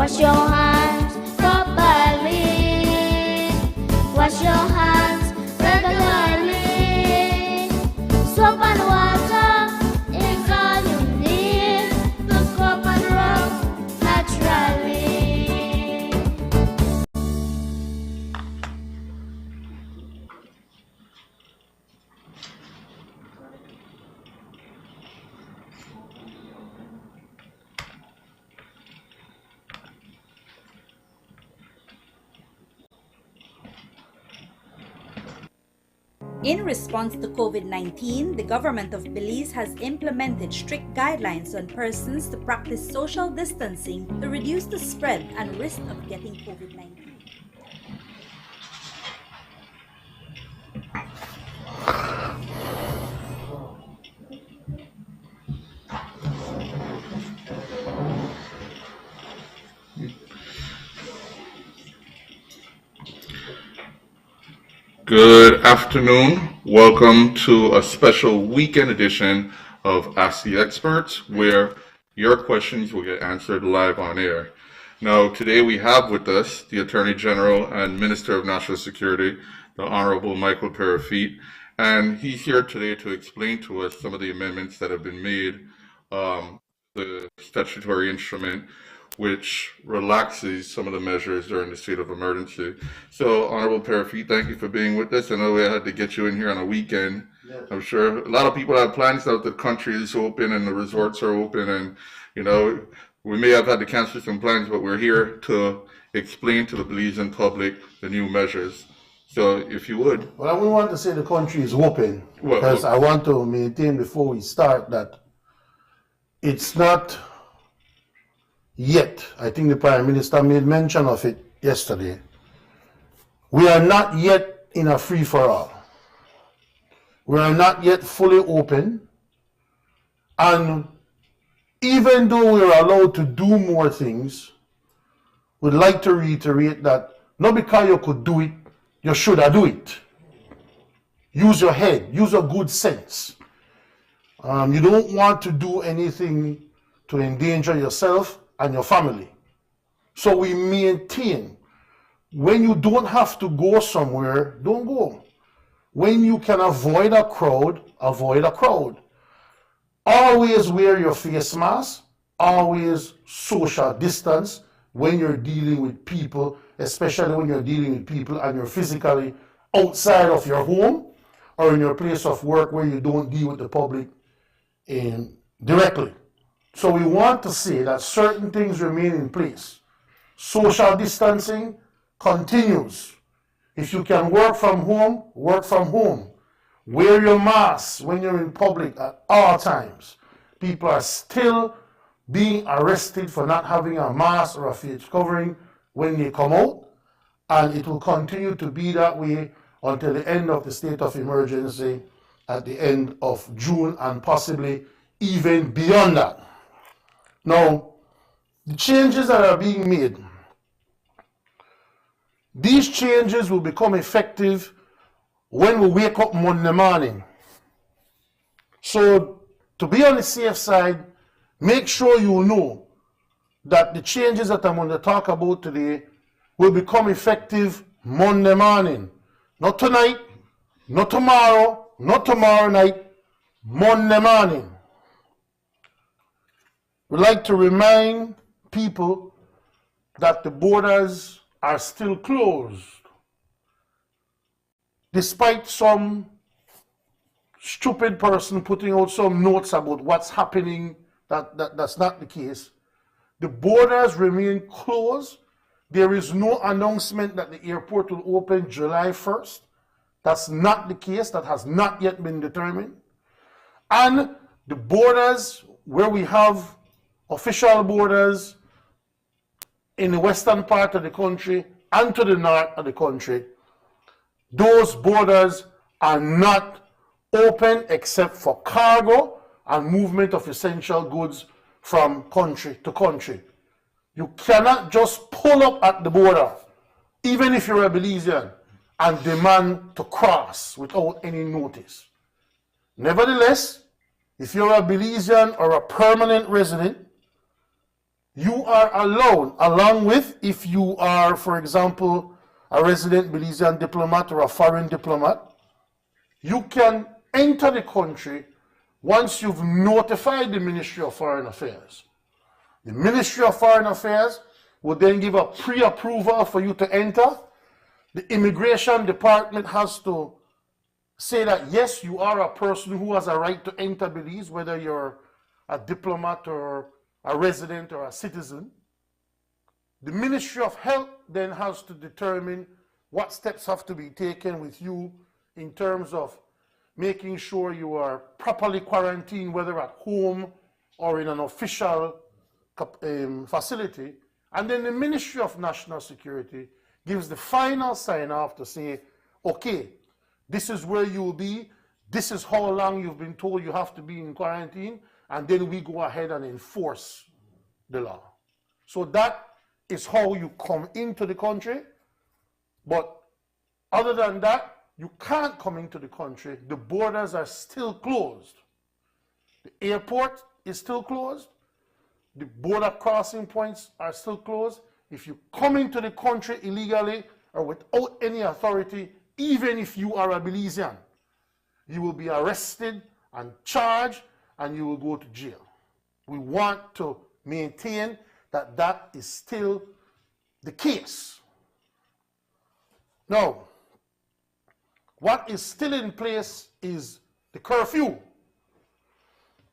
Wash your hands properly. Wash your hands regularly. Soap and water is all you need to scrub and rub naturally. In response to COVID-19, the government of Belize has implemented strict guidelines on persons to practice social distancing to reduce the spread and risk of getting COVID-19. Good afternoon. Welcome to a special weekend edition of Ask the Experts, where your questions will get answered live on air. Now, today we have with us the Attorney General and Minister of National Security, the Honorable Michael Peyrefitte, and he's here today to explain to us some of the amendments that have been made, the statutory instrument, which relaxes some of the measures during the state of emergency. So, Honorable Peyrefitte, thank you for being with us. I know we had to get you in here on a weekend. Yes. I'm sure a lot of people have plans now that the country is open and the resorts are open, and you know, we may have had to cancel some plans, but we're here to explain to the Belizean public the new measures. So, if you would. Well, I wouldn't want to say the country is open, because I want to maintain before we start that it's not yet. I think the Prime Minister made mention of it yesterday. We are not yet in a free-for-all. We are not yet fully open. And even though we are allowed to do more things, we'd like to reiterate that not because you could do it, you should do it. Use your head, use your good sense. You don't want to do anything to endanger yourself and your family. So we maintain, when you don't have to go somewhere, don't go. When you can avoid a crowd, avoid a crowd. Always wear your face mask, always social distance when you're dealing with people, especially when you're dealing with people and you're physically outside of your home or in your place of work where you don't deal with the public directly. So we want to say that certain things remain in place. Social distancing continues. If you can work from home, work from home. Wear your mask when you're in public at all times. People are still being arrested for not having a mask or a face covering when they come out, and it will continue to be that way until the end of the state of emergency at the end of June, and possibly even beyond that. Now, the changes that are being made, these changes will become effective when we wake up Monday morning. So, to be on the safe side, make sure you know that the changes that I'm going to talk about today will become effective Monday morning. Not tonight, not tomorrow, not tomorrow night, Monday morning. We'd like to remind people that the borders are still closed. Despite some stupid person putting out some notes about what's happening, that's not the case. The borders remain closed. There is no announcement that the airport will open July 1st. That's not the case. That has not yet been determined. And the borders where we have official borders in the western part of the country and to the north of the country, those borders are not open except for cargo and movement of essential goods from country to country. You cannot just pull up at the border, even if you're a Belizean, and demand to cross without any notice. Nevertheless, if you're a Belizean or a permanent resident, you are allowed, along with if you are, for example, a resident Belizean diplomat or a foreign diplomat, you can enter the country once you've notified the Ministry of Foreign Affairs. The Ministry of Foreign Affairs will then give a pre-approval for you to enter. The Immigration Department has to say that, yes, you are a person who has a right to enter Belize, whether you're a diplomat or a resident or a citizen. The Ministry of Health then has to determine what steps have to be taken with you in terms of making sure you are properly quarantined, whether at home or in an official facility. And then the Ministry of National Security gives the final sign-off to say, okay, this is where you will be, this is how long you've been told you have to be in quarantine, and then we go ahead and enforce the law. So that is how you come into the country. But other than that, you can't come into the country. The borders are still closed. The airport is still closed. The border crossing points are still closed. If you come into the country illegally or without any authority, even if you are a Belizean, you will be arrested and charged and you will go to jail. We want to maintain that that is still the case. Now, what is still in place is the curfew.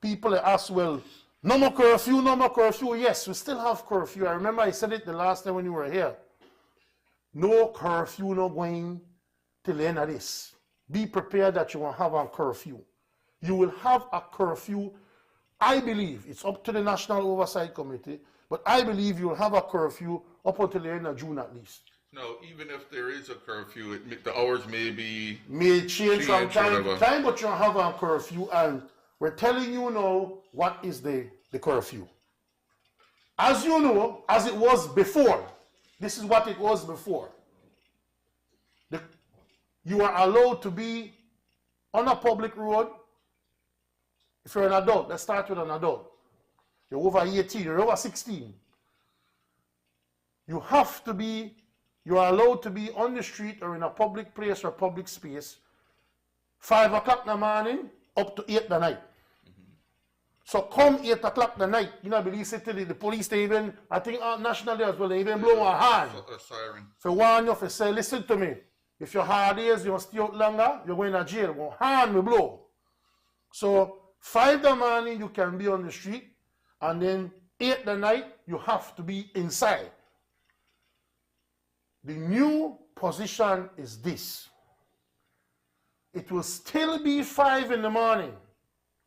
People ask, well, no more curfew, no more curfew. Yes, we still have curfew. I remember I said it the last time when you were here. No curfew, no going till the end of this. Be prepared that you will have a curfew. You will have a curfew. I believe, it's up to the National Oversight Committee, but I believe you will have a curfew up until the end of June at least. No, even if there is a curfew, the hours may change from time to time, but you'll have a curfew, and we're telling you now what is the curfew. As you know, as it was before, this is what it was before. You are allowed to be on a public road. If you're an adult, let's start with an adult. You're over 18, you're over 16. You are allowed to be on the street or in a public place or public space 5 o'clock in the morning up to 8 at night. So come 8 o'clock the night, you know, Belize City, the police, they even, I think nationally as well, they even blow a horn. A siren. For warn you, for say, listen to me. If your hard days, you stay out longer, you're going to jail. One horn will blow. So 5 in the morning, you can be on the street, and then 8 at night, you have to be inside. The new position is this. It will still be 5 in the morning.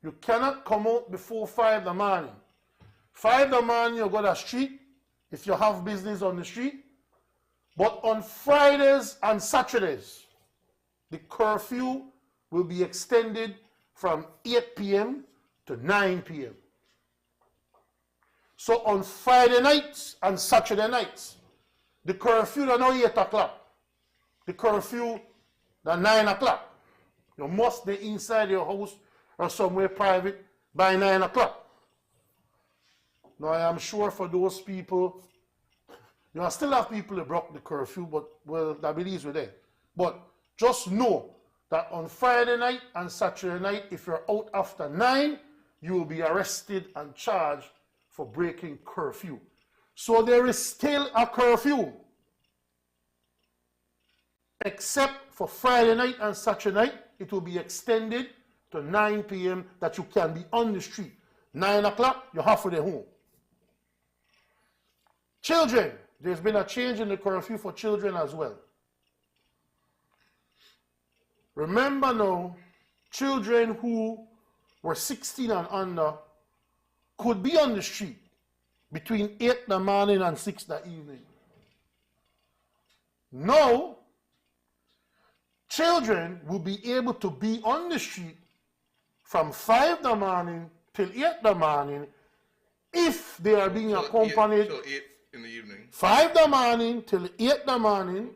You cannot come out before 5 in the morning. 5 in the morning, you go to the street, if you have business on the street. But on Fridays and Saturdays, the curfew will be extended from 8 p.m. to 9 p.m. So on Friday nights and Saturday nights, the curfew is not 8 o'clock. The curfew is 9 o'clock. You must be inside your house or somewhere private by 9 o'clock. Now I am sure for those people, you still have people that broke the curfew, but well, I believe we're there. But just know that on Friday night and Saturday night, if you're out after 9, you will be arrested and charged for breaking curfew. So there is still a curfew, except for Friday night and Saturday night, it will be extended to 9 p.m. that you can be on the street. 9 o'clock, you're halfway home. Children, there's been a change in the curfew for children as well. Remember now, children who were 16 and under could be on the street between 8 in the morning and 6 in the evening. Now, children will be able to be on the street from 5 in the morning till 8 in the morning if they are being accompanied. Till 8 in the evening. 5 in the morning till 8 in the morning,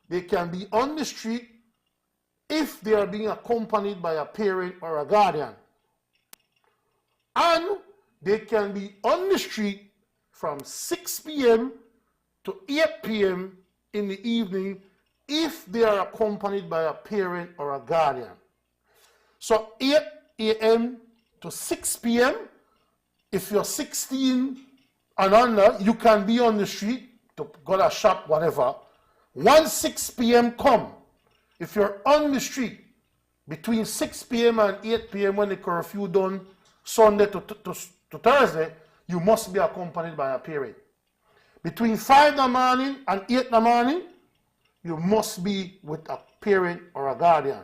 they can be on the street if they are being accompanied by a parent or a guardian. And they can be on the street from 6 p.m. to 8 p.m. in the evening if they are accompanied by a parent or a guardian. So 8 a.m. to 6 p.m. if you're 16 and under, you can be on the street to go to a shop, whatever. Once 6 p.m. come, if you're on the street between 6 p.m. and 8 p.m. when the curfew done, Sunday to Thursday, you must be accompanied by a parent. Between 5 in the morning and 8 in the morning, you must be with a parent or a guardian.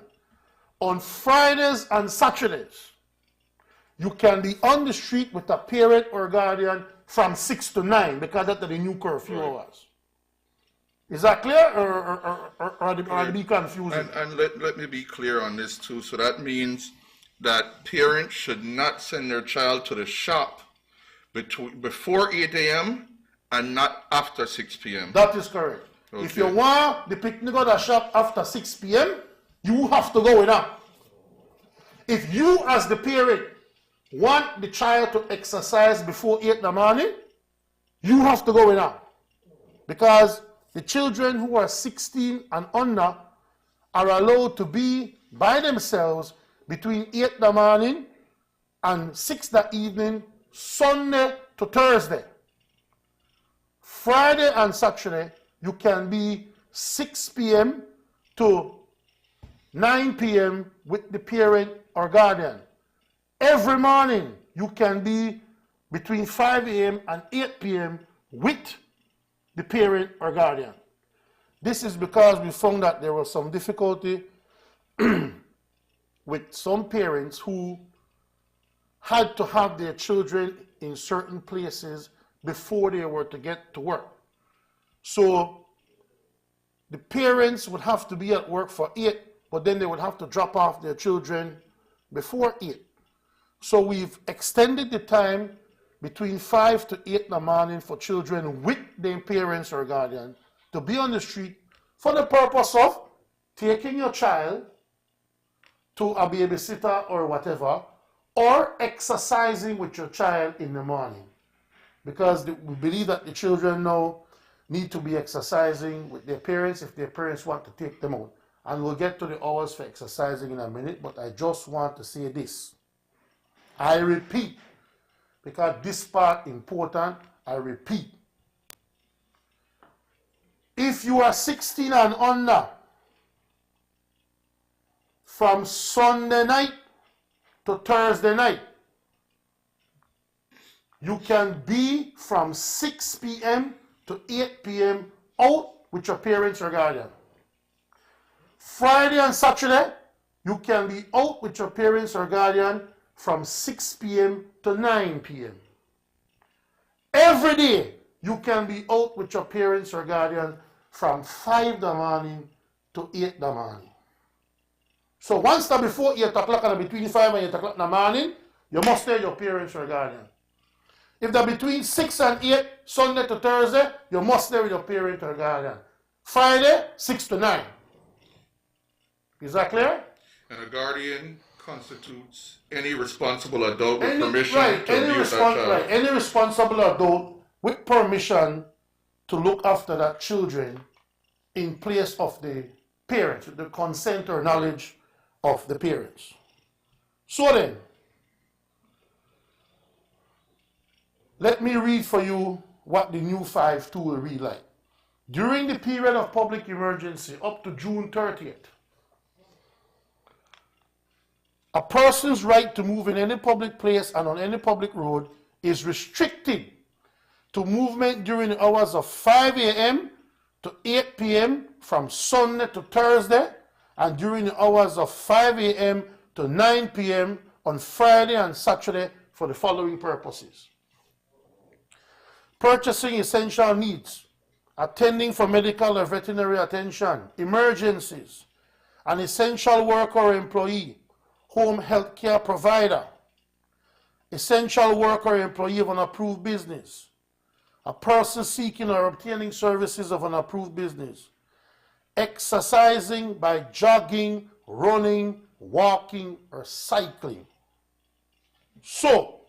On Fridays and Saturdays, you can be on the street with a parent or guardian from 6 to 9 because that's the new curfew hours. Is that clear or it be confusing? And let me be clear on this too. So that means that parents should not send their child to the shop before 8 a.m. and not after 6 p.m. That is correct. Okay. If you want the picnic or the shop after 6 p.m., you have to go with that. If you as the parent want the child to exercise before 8 in the morning, you have to go with that. Because the children who are 16 and under are allowed to be by themselves between 8 in the morning and 6 that evening, Sunday to Thursday. Friday and Saturday, you can be 6 p.m. to 9 p.m. with the parent or guardian. Every morning, you can be between 5 a.m. and 8 p.m. with the parent or guardian. This is because we found that there was some difficulty with some parents who had to have their children in certain places before they were to get to work. So the parents would have to be at work for 8, but then they would have to drop off their children before 8. So we've extended the time between 5 to 8 in the morning for children with their parents or guardian to be on the street for the purpose of taking your child to a babysitter or whatever, or exercising with your child in the morning. Because we believe that the children now need to be exercising with their parents if their parents want to take them out. And we'll get to the hours for exercising in a minute, but I just want to say this. I repeat, because this part important, I repeat. If you are 16 and under, from Sunday night to Thursday night, you can be from 6 p.m. to 8 p.m. out with your parents or guardian. Friday and Saturday, you can be out with your parents or guardian from 6 p.m. to 9 p.m. Every day, you can be out with your parents or guardian from 5 in the morning to 8 in the morning. So once that before 8 o'clock and between 5 and 8 o'clock in the morning, you must tell your parents or guardian. If they're between 6 and 8, Sunday to Thursday, you must stay with your parent or guardian. Friday, 6 to 9. Is that clear? And a guardian constitutes any responsible adult with Any permission to abuse that child. Right, any responsible adult with permission to look after that children in place of the parents, with the consent or knowledge of the parents. So then, let me read for you what the new 5.2 will read like. During the period of public emergency up to June 30th, a person's right to move in any public place and on any public road is restricted to movement during the hours of 5 a.m. to 8 p.m. from Sunday to Thursday, and during the hours of 5 a.m. to 9 p.m. on Friday and Saturday for the following purposes: purchasing essential needs, attending for medical or veterinary attention, emergencies, an essential worker or employee, home health care provider, essential worker or employee of an approved business, a person seeking or obtaining services of an approved business, exercising by jogging, running, walking, or cycling. So,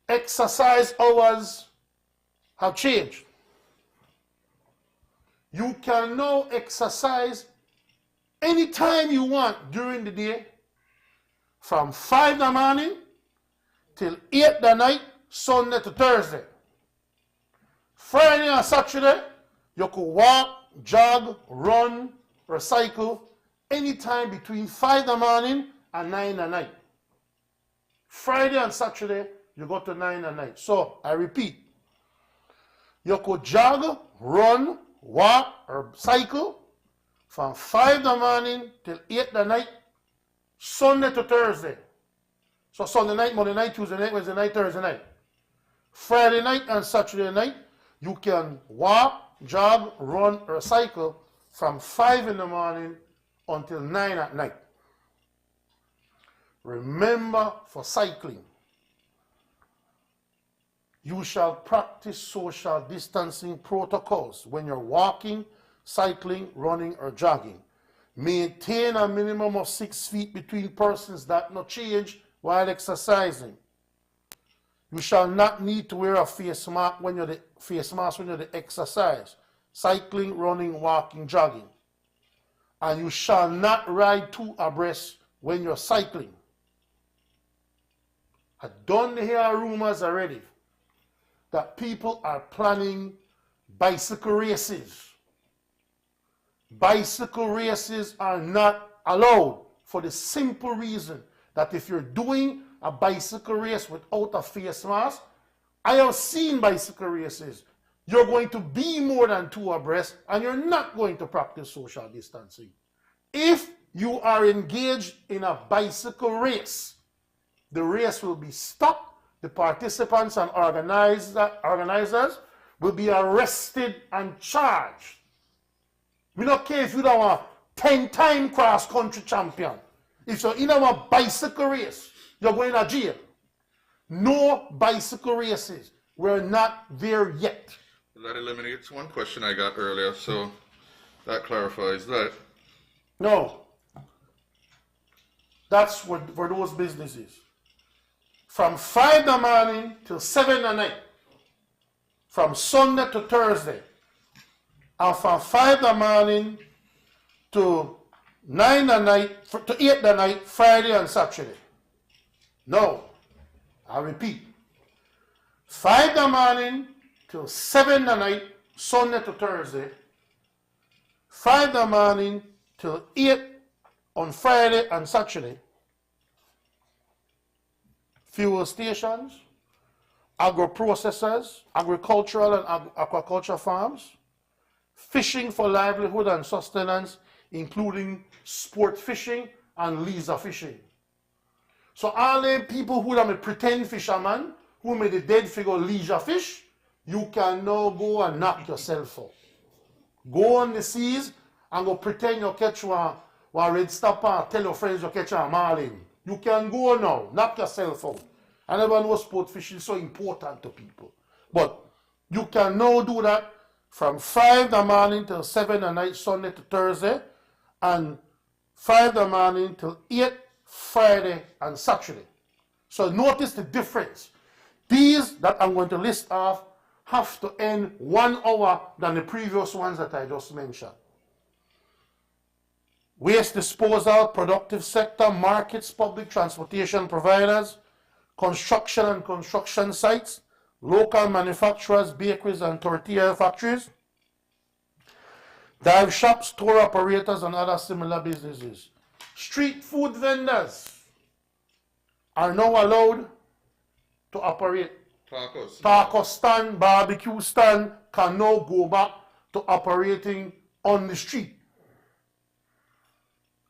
exercise hours have changed. You can now exercise anytime you want during the day, from 5 in the morning till 8 the night, Sunday to Thursday. Friday and Saturday, you could walk, jog, run, or cycle anytime between 5 in the morning and 9 at night. Friday and Saturday, you go to 9 at night. So, I repeat, you could jog, run, walk, or cycle from 5 in the morning till 8 at night, Sunday to Thursday. So Sunday night, Monday night, Tuesday night, Wednesday night, Thursday night. Friday night and Saturday night, you can walk, jog, run, or cycle from 5 in the morning until 9 at night. Remember, for cycling, you shall practice social distancing protocols when you're walking, cycling, running, or jogging. Maintain a minimum of 6 feet between persons. That not change while exercising. You shall not need to wear a face mask when you're the exercise, cycling, running, walking, jogging. And you shall not ride 2 abreast when you're cycling. I don't hear rumors already that people are planning bicycle races. Bicycle races are not allowed for the simple reason that if you're doing a bicycle race without a face mask, I have seen bicycle races. You're going to be more than 2 abreast and you're not going to practice social distancing. If you are engaged in a bicycle race, the race will be stopped. The participants and organizers will be arrested and charged. We don't care if you're a 10-time cross-country champion. If you're in a bicycle race, you're going to jail. No bicycle races. We're not there yet. That eliminates one question I got earlier, so that clarifies that. No. That's for those businesses. From 5 in the morning till 7 at night. From Sunday to Thursday. And from 5 in the morning to 9 at night, to 8 at night, Friday and Saturday. No. I repeat. 5 in the morning till 7 at night, Sunday to Thursday. 5 in the morning till 8 on Friday and Saturday. Fuel stations, agro-processors, agricultural and aquaculture farms, fishing for livelihood and sustenance, including sport fishing and leisure fishing. So all the people who are pretend fishermen, who made the dead figure leisure fish, you can now go and knock yourself out. Go on the seas and go pretend you catch one red snapper, tell your friends you catch a marlin. You can go now, knock yourself out. I never know sport fishing is so important to people. But you can now do that from 5 in the morning till 7 at night, Sunday to Thursday, and 5 in the morning till 8, Friday and Saturday. So notice the difference. These that I'm going to list off have to end 1 hour than the previous ones that I just mentioned. Waste disposal, productive sector, markets, public transportation providers, construction and construction sites, local manufacturers, bakeries and tortilla factories, dive shops, store operators and other similar businesses. Street food vendors are now allowed to operate. Taco stand, barbecue stand can now go back to operating on the street.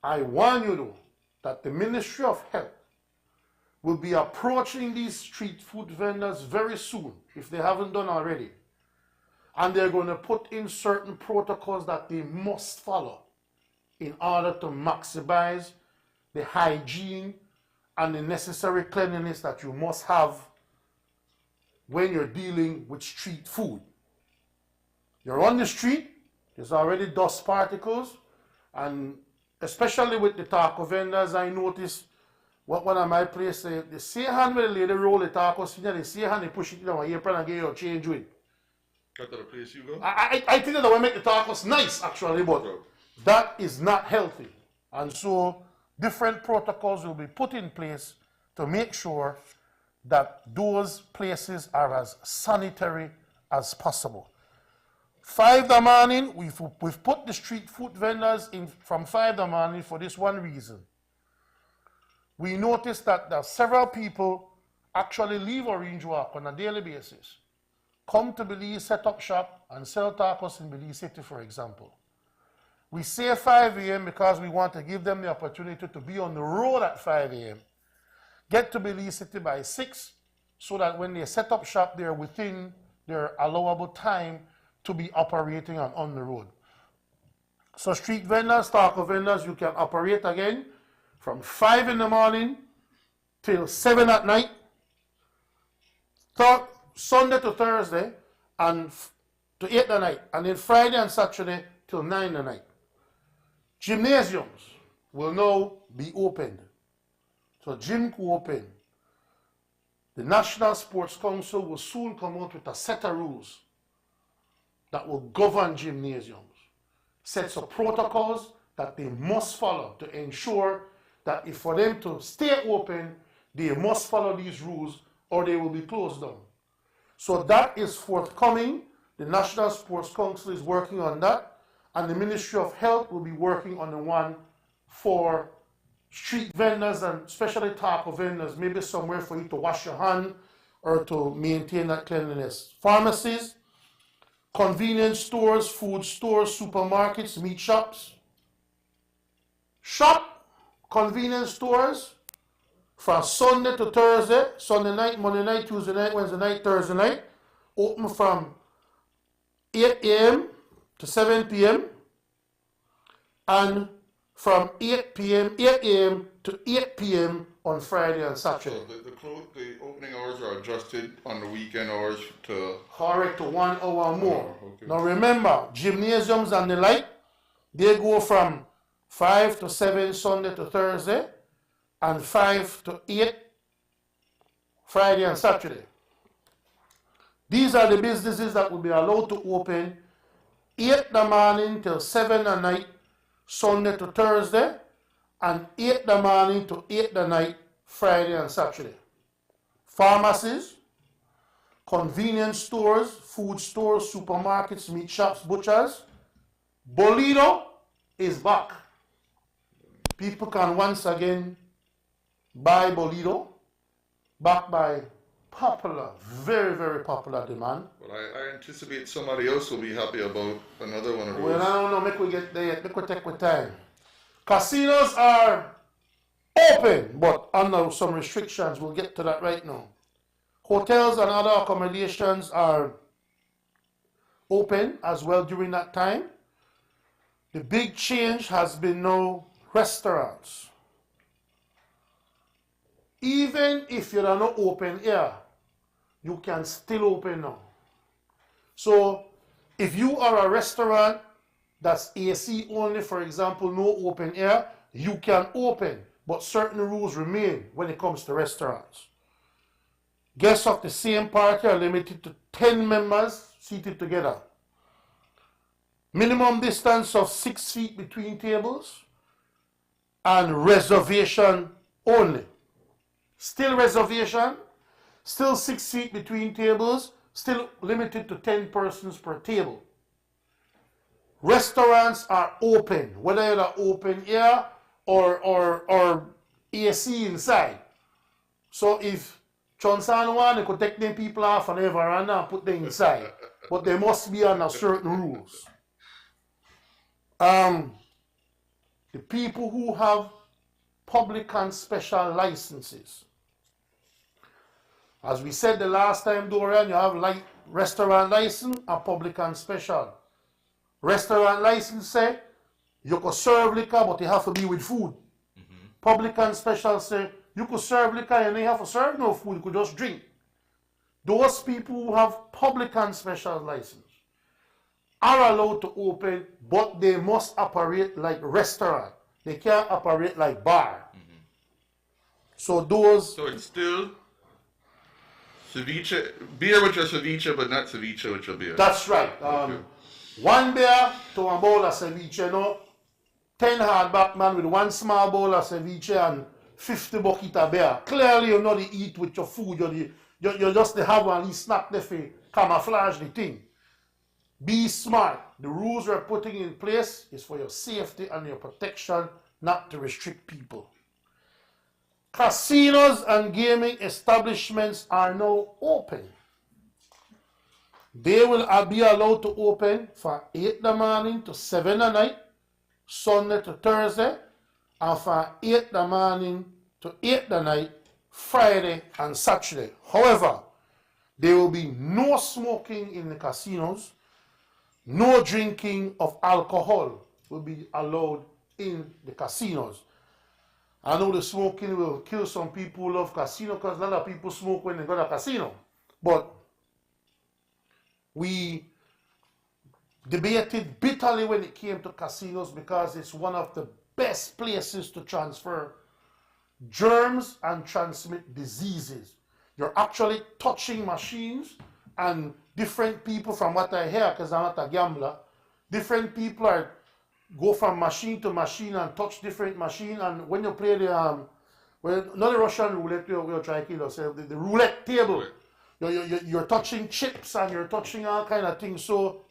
I warn you though that the Ministry of Health will be approaching these street food vendors very soon, if they haven't done already. And they're going to put in certain protocols that they must follow in order to maximize the hygiene and the necessary cleanliness that you must have when you're dealing with street food. You're on the street, there's already dust particles, and especially with the taco vendors, I notice one of my place, the same hand where the lady roll the tacos in there, the same hand they push it down your apron and get your change with. That's the place you go? I think that will make the tacos nice actually, but that is not healthy. And so different protocols will be put in place to make sure that those places are as sanitary as possible. 5 in the morning, we've put the street food vendors in from 5 in the morning for this one reason. We noticed that there are several people actually leave Orange Walk on a daily basis, come to Belize, set up shop, and sell tacos in Belize City, for example. We say 5 a.m. because we want to give them the opportunity to be on the road at 5 a.m., get to Belize City by 6, so that when they set up shop, they're within their allowable time to be operating on the road. So street vendors, taco vendors, you can operate again from 5 in the morning till 7 at night, Sunday to Thursday, and to 8 at night, and then Friday and Saturday till 9 at night. Gymnasiums will now be opened. So gym will open. The National Sports Council will soon come out with a set of rules that will govern gymnasiums, sets of protocols that they must follow to ensure that if for them to stay open, they must follow these rules or they will be closed down. So that is forthcoming. The National Sports Council is working on that, and the Ministry of Health will be working on the one for street vendors and especially taco vendors, maybe somewhere for you to wash your hand or to maintain that cleanliness. Pharmacies, convenience stores, food stores, supermarkets, meat shops. Convenience stores from Sunday to Thursday, Sunday night, Monday night, Tuesday night, Wednesday night, Thursday night, open from 8 a.m. to 7 p.m. and from 8 a.m. to 8 p.m. on Friday and Saturday. So the opening hours are adjusted on the weekend hours to... Correct, to 1 hour more. Okay. Now remember, gymnasiums and the like, they go from 5 to 7 Sunday to Thursday, and 5 to 8 Friday and Saturday. These are the businesses that will be allowed to open 8 in the morning till 7 at night, Sunday to Thursday, and 8 in the morning to 8 at night, Friday and Saturday. Pharmacies, convenience stores, food stores, supermarkets, meat shops, butchers. Bolido is back. People can once again buy Bolido, backed by popular, very, very popular demand. But I anticipate somebody else will be happy about another one of those. Well, I don't know, make we get there, make we take our time. Casinos are open, but under some restrictions. We'll get to that right now. Hotels and other accommodations are open as well during that time. The big change has been now restaurants. Even if you're not open here, you can still open now. So if you are a restaurant that's AC only, for example, no open air, you can open, but certain rules remain when it comes to restaurants. Guests of the same party are limited to 10 members seated together. Minimum distance of 6 feet between tables, and reservation only. Still reservation, still 6 feet between tables, still limited to 10 persons per table. Restaurants are open, whether you're open air or AC inside. So if Johnson one, they could take them people off on the veranda and put them inside. But they must be under certain rules. The people who have public and special licenses. As we said the last time, Dorian, you have restaurant license and public and special. Restaurant license say you could serve liquor, but you have to be with food. Mm-hmm. Public and special say you could serve liquor and you have to serve no food, you could just drink. Those people who have public and special license are allowed to open, but they must operate like restaurant. They can't operate like bar. Mm-hmm. So those, So it's still ceviche, beer with your ceviche, but not ceviche with your beer. that's right. Okay. One beer to a bowl of ceviche, no? 10 hardback man with one small bowl of ceviche and 50 bucket of beer. Clearly you know they eat with your food. You just they have one snack there for camouflage the thing. Be smart. The rules we're putting in place is for your safety and your protection, not to restrict people. Casinos and gaming establishments are now open. They will be allowed to open from 8 in the morning to 7 at night, Sunday to Thursday, and from 8 in the morning to 8 at night, Friday and Saturday. However, there will be no smoking in the casinos, no drinking of alcohol will be allowed in the casinos. I know the smoking will kill some people who love casino because a lot of people smoke when they go to a casino. But we debated bitterly when it came to casinos because it's one of the best places to transfer germs and transmit diseases. You're actually touching machines, and different people, from what I hear, because I'm not a gambler, different people go from machine to machine and touch different machine, and when you play the not the Russian roulette, we'll try to kill yourself, the roulette table, you're touching chips and you're touching all kind of things. So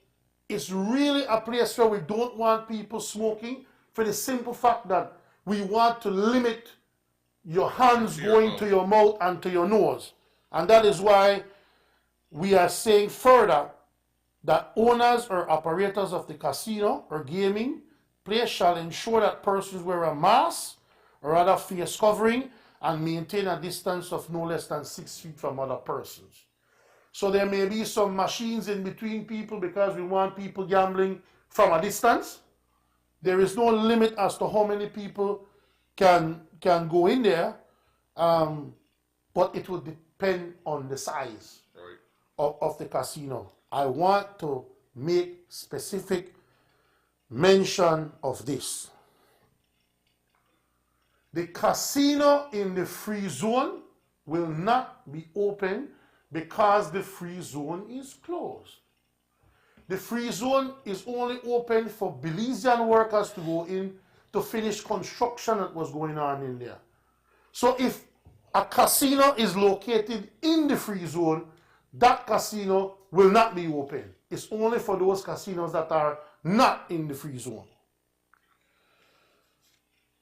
it's really a place where we don't want people smoking, for the simple fact that we want to limit your hands going to your mouth and to your nose. And that is why we are saying further that owners or operators of the casino or gaming place shall ensure that persons wear a mask or other face covering and maintain a distance of no less than 6 feet from other persons. So there may be some machines in between people because we want people gambling from a distance. There is no limit as to how many people can go in there, but it will depend on the size of the casino. I want to make specific mention of this. The casino in the free zone will not be open because the free zone is closed. The free zone is only open for Belizean workers to go in to finish construction that was going on in there. So if a casino is located in the free zone, that casino will not be open. It's only for those casinos that are not in the free zone.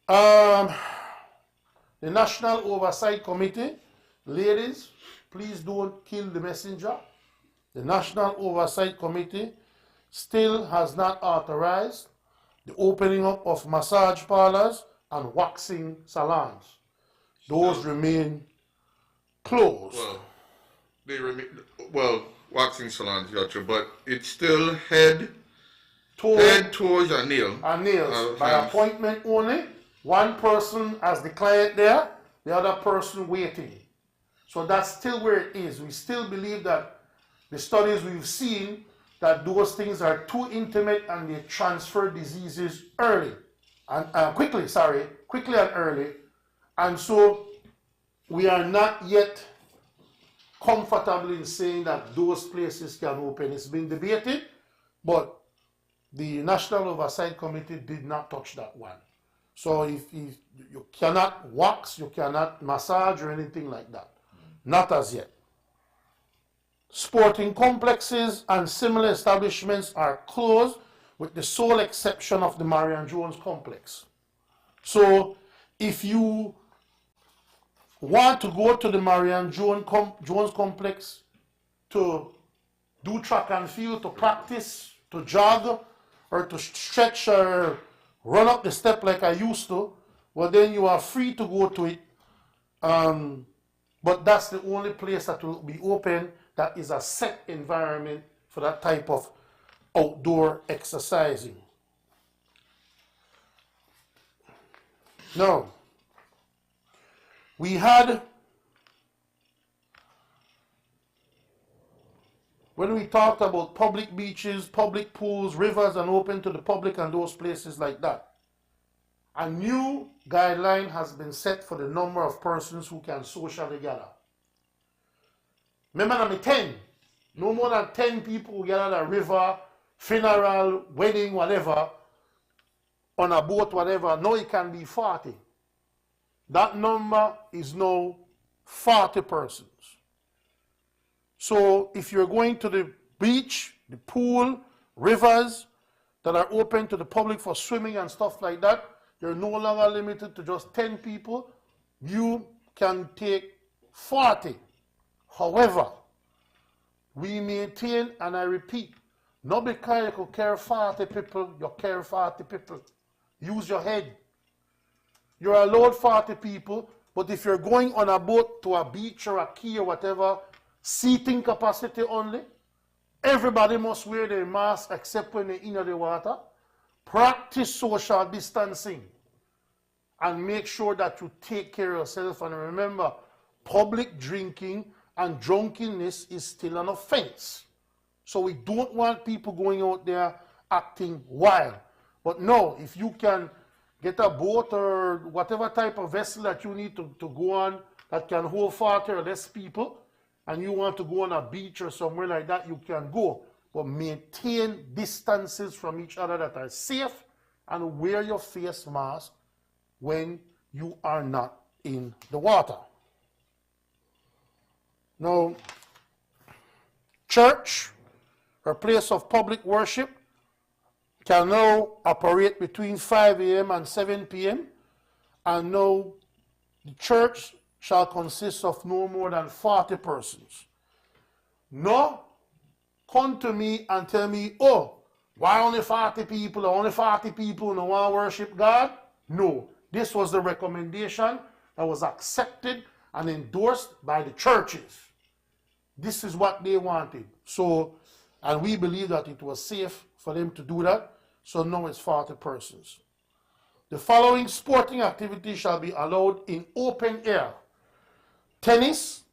The National Oversight Committee, ladies, please don't kill the messenger. The National Oversight Committee still has not authorized the opening up of massage parlors and waxing salons. Those remain closed. Waxing salons, gotcha, but it's still head, toes, and nails. And nails. By appointment only. One person as the client there, the other person waiting. So that's still where it is. We still believe that the studies we've seen that those things are too intimate and they transfer diseases quickly and early. And so we are not yet comfortable in saying that those places can open. It's been debated, but the National Oversight Committee did not touch that one. So if you cannot wax, you cannot massage or anything like that. Not as yet. Sporting complexes and similar establishments are closed with the sole exception of the Marion Jones complex. So if you want to go to the Marion Jones complex to do track and field, to practice, to jog, or to stretch or run up the step like I used to, well then you are free to go to it. But that's the only place that will be open that is a set environment for that type of outdoor exercising. Now, we had, when we talked about public beaches, public pools, rivers, and open to the public and those places like that, a new guideline has been set for the number of persons who can socially gather. Remember, number 10, no more than 10 people gather at a river, funeral, wedding, whatever, on a boat, whatever. Now it can be 40. That number is now 40 persons. So if you're going to the beach, the pool, rivers that are open to the public for swimming and stuff like that, you're no longer limited to just 10 people. You can take 40. However, we maintain, and I repeat, not because you could carry 40 people, you carry 40 people. Use your head. You're allowed 40 people, but if you're going on a boat to a beach or a quay or whatever, seating capacity only, everybody must wear their mask except when they're in the water. Practice social distancing and make sure that you take care of yourself. And remember, public drinking and drunkenness is still an offense. So we don't want people going out there acting wild. But no, if you can get a boat or whatever type of vessel that you need to go on that can hold 40 or less people, and you want to go on a beach or somewhere like that, you can go. But maintain distances from each other that are safe and wear your face mask when you are not in the water. Now, church or place of public worship can now operate between 5 a.m. and 7 p.m. And now the church shall consist of no more than 40 persons. No, come to me and tell me, oh, why only 40 people? Only 40 people don't want to worship God? No, this was the recommendation that was accepted and endorsed by the churches. This is what they wanted. So, and we believe that it was safe for them to do that. So now it's 40 persons. The following sporting activities shall be allowed in open air: tennis,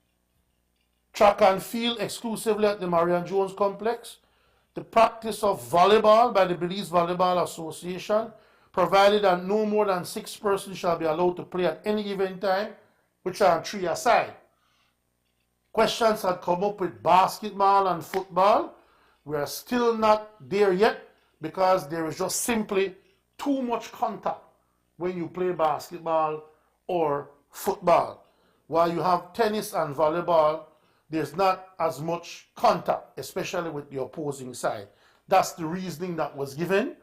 track and field exclusively at the Marion Jones Complex, the practice of volleyball by the Belize Volleyball Association, provided that no more than 6 persons shall be allowed to play at any given time, which are 3 aside. Questions had come up with basketball and football. We are still not there yet because there is just simply too much contact when you play basketball or football. While you have tennis and volleyball, there's not as much contact, especially with the opposing side. That's the reasoning that was given,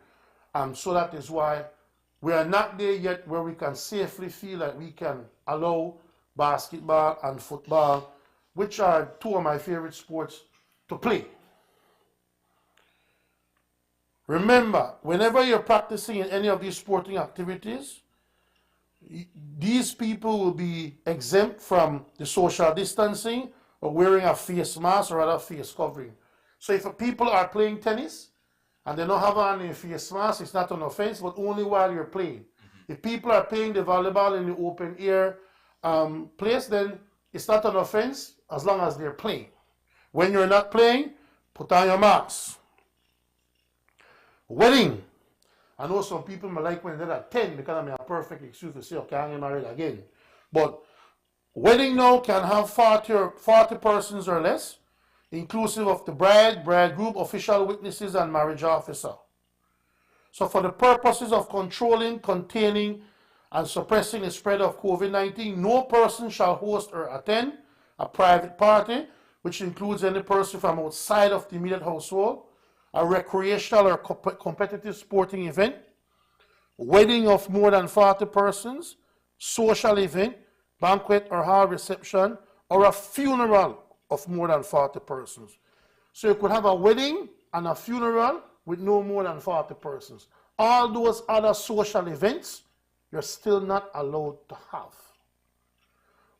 and so that is why we are not there yet where we can safely feel that we can allow basketball and football, which are 2 of my favorite sports, to play. Remember, whenever you're practicing in any of these sporting activities, these people will be exempt from the social distancing or wearing a face mask or other face covering. So if people are playing tennis and they don't have on a face mask, it's not an offense, but only while you're playing. If people are playing the volleyball in the open air place, then it's not an offense as long as they're playing. When you're not playing, put on your mask. Wedding. I know some people might like when they're at 10 because I'm a perfect excuse to say, okay, I'm married again. But wedding now can have 40 persons or less, inclusive of the bride, bridegroom, official witnesses, and marriage officer. So for the purposes of controlling, containing, and suppressing the spread of COVID-19, no person shall host or attend a private party, which includes any person from outside of the immediate household, a recreational or competitive sporting event, wedding of more than 40 persons, social event, banquet or hall reception, or a funeral of more than 40 persons. So you could have a wedding and a funeral with no more than 40 persons. All those other social events, you're still not allowed to have.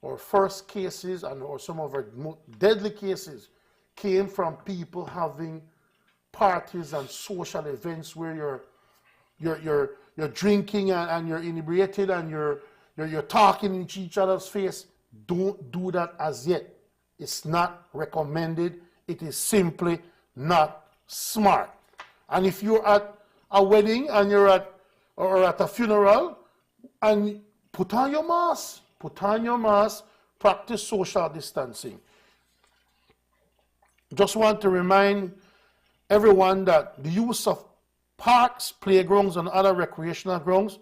Our first cases or some of our most deadly cases came from people having parties and social events where you're drinking and you're inebriated and you're talking in each other's face. Don't do that as yet. It's not recommended. It is simply not smart. And if you're at a wedding and you're at a funeral and put on your mask. Put on your mask. Practice social distancing. Just want to remind everyone that the use of parks, playgrounds, and other recreational grounds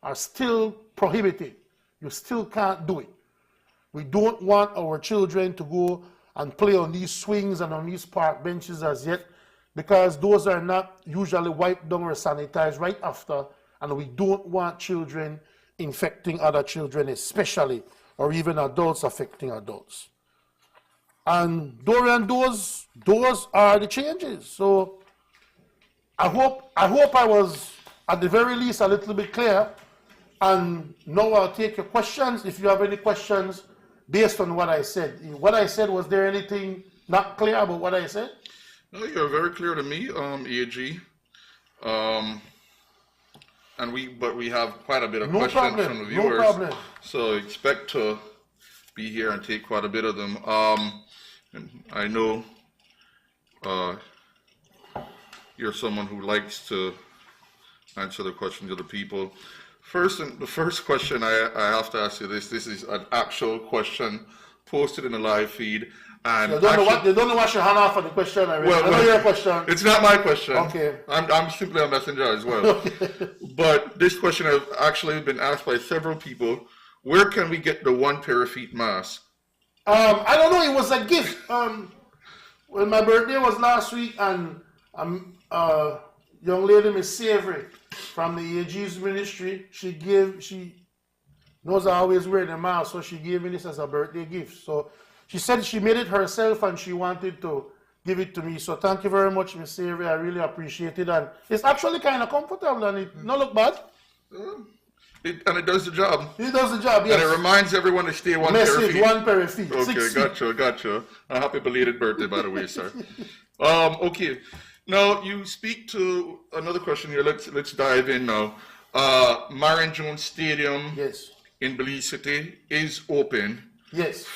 are still prohibited. You still can't do it. We don't want our children to go and play on these swings and on these park benches as yet, because those are not usually wiped down or sanitized right after, and we don't want children infecting other children especially, or even adults affecting adults. And Dorian, those are the changes. So I hope I was at the very least a little bit clear. And now I'll take your questions. If you have any questions based on what I said. What I said, was there anything not clear about what I said? No, you're very clear to me, AG. But we have quite a bit of questions from the viewers. No problem. So expect to be here and take quite a bit of them. And I know you're someone who likes to answer the questions of the people. The first question I have to ask you this is an actual question posted in the live feed. And they don't know what your hand off for the question. I know your question. It's not my question. Okay. I'm simply a messenger as well. But this question has actually been asked by several people. Where can we get the one Peyrefitte mask? I don't know. It was a gift. When my birthday was last week, and young lady, Miss Savory, from the AG's ministry, she knows I always wear the mask, so she gave me this as a birthday gift. So she said she made it herself and she wanted to give it to me. So thank you very much, Miss Savory. I really appreciate it. And it's actually kind of comfortable and it don't look bad. And it does the job. It does the job, yes. And it reminds everyone to stay one Message, Peyrefitte. one Peyrefitte. Okay, gotcha. A happy belated birthday, by the way, sir. Okay. Now, you speak to another question here. Let's dive in now. Marion Jones Stadium, yes, in Belize City is open. Yes.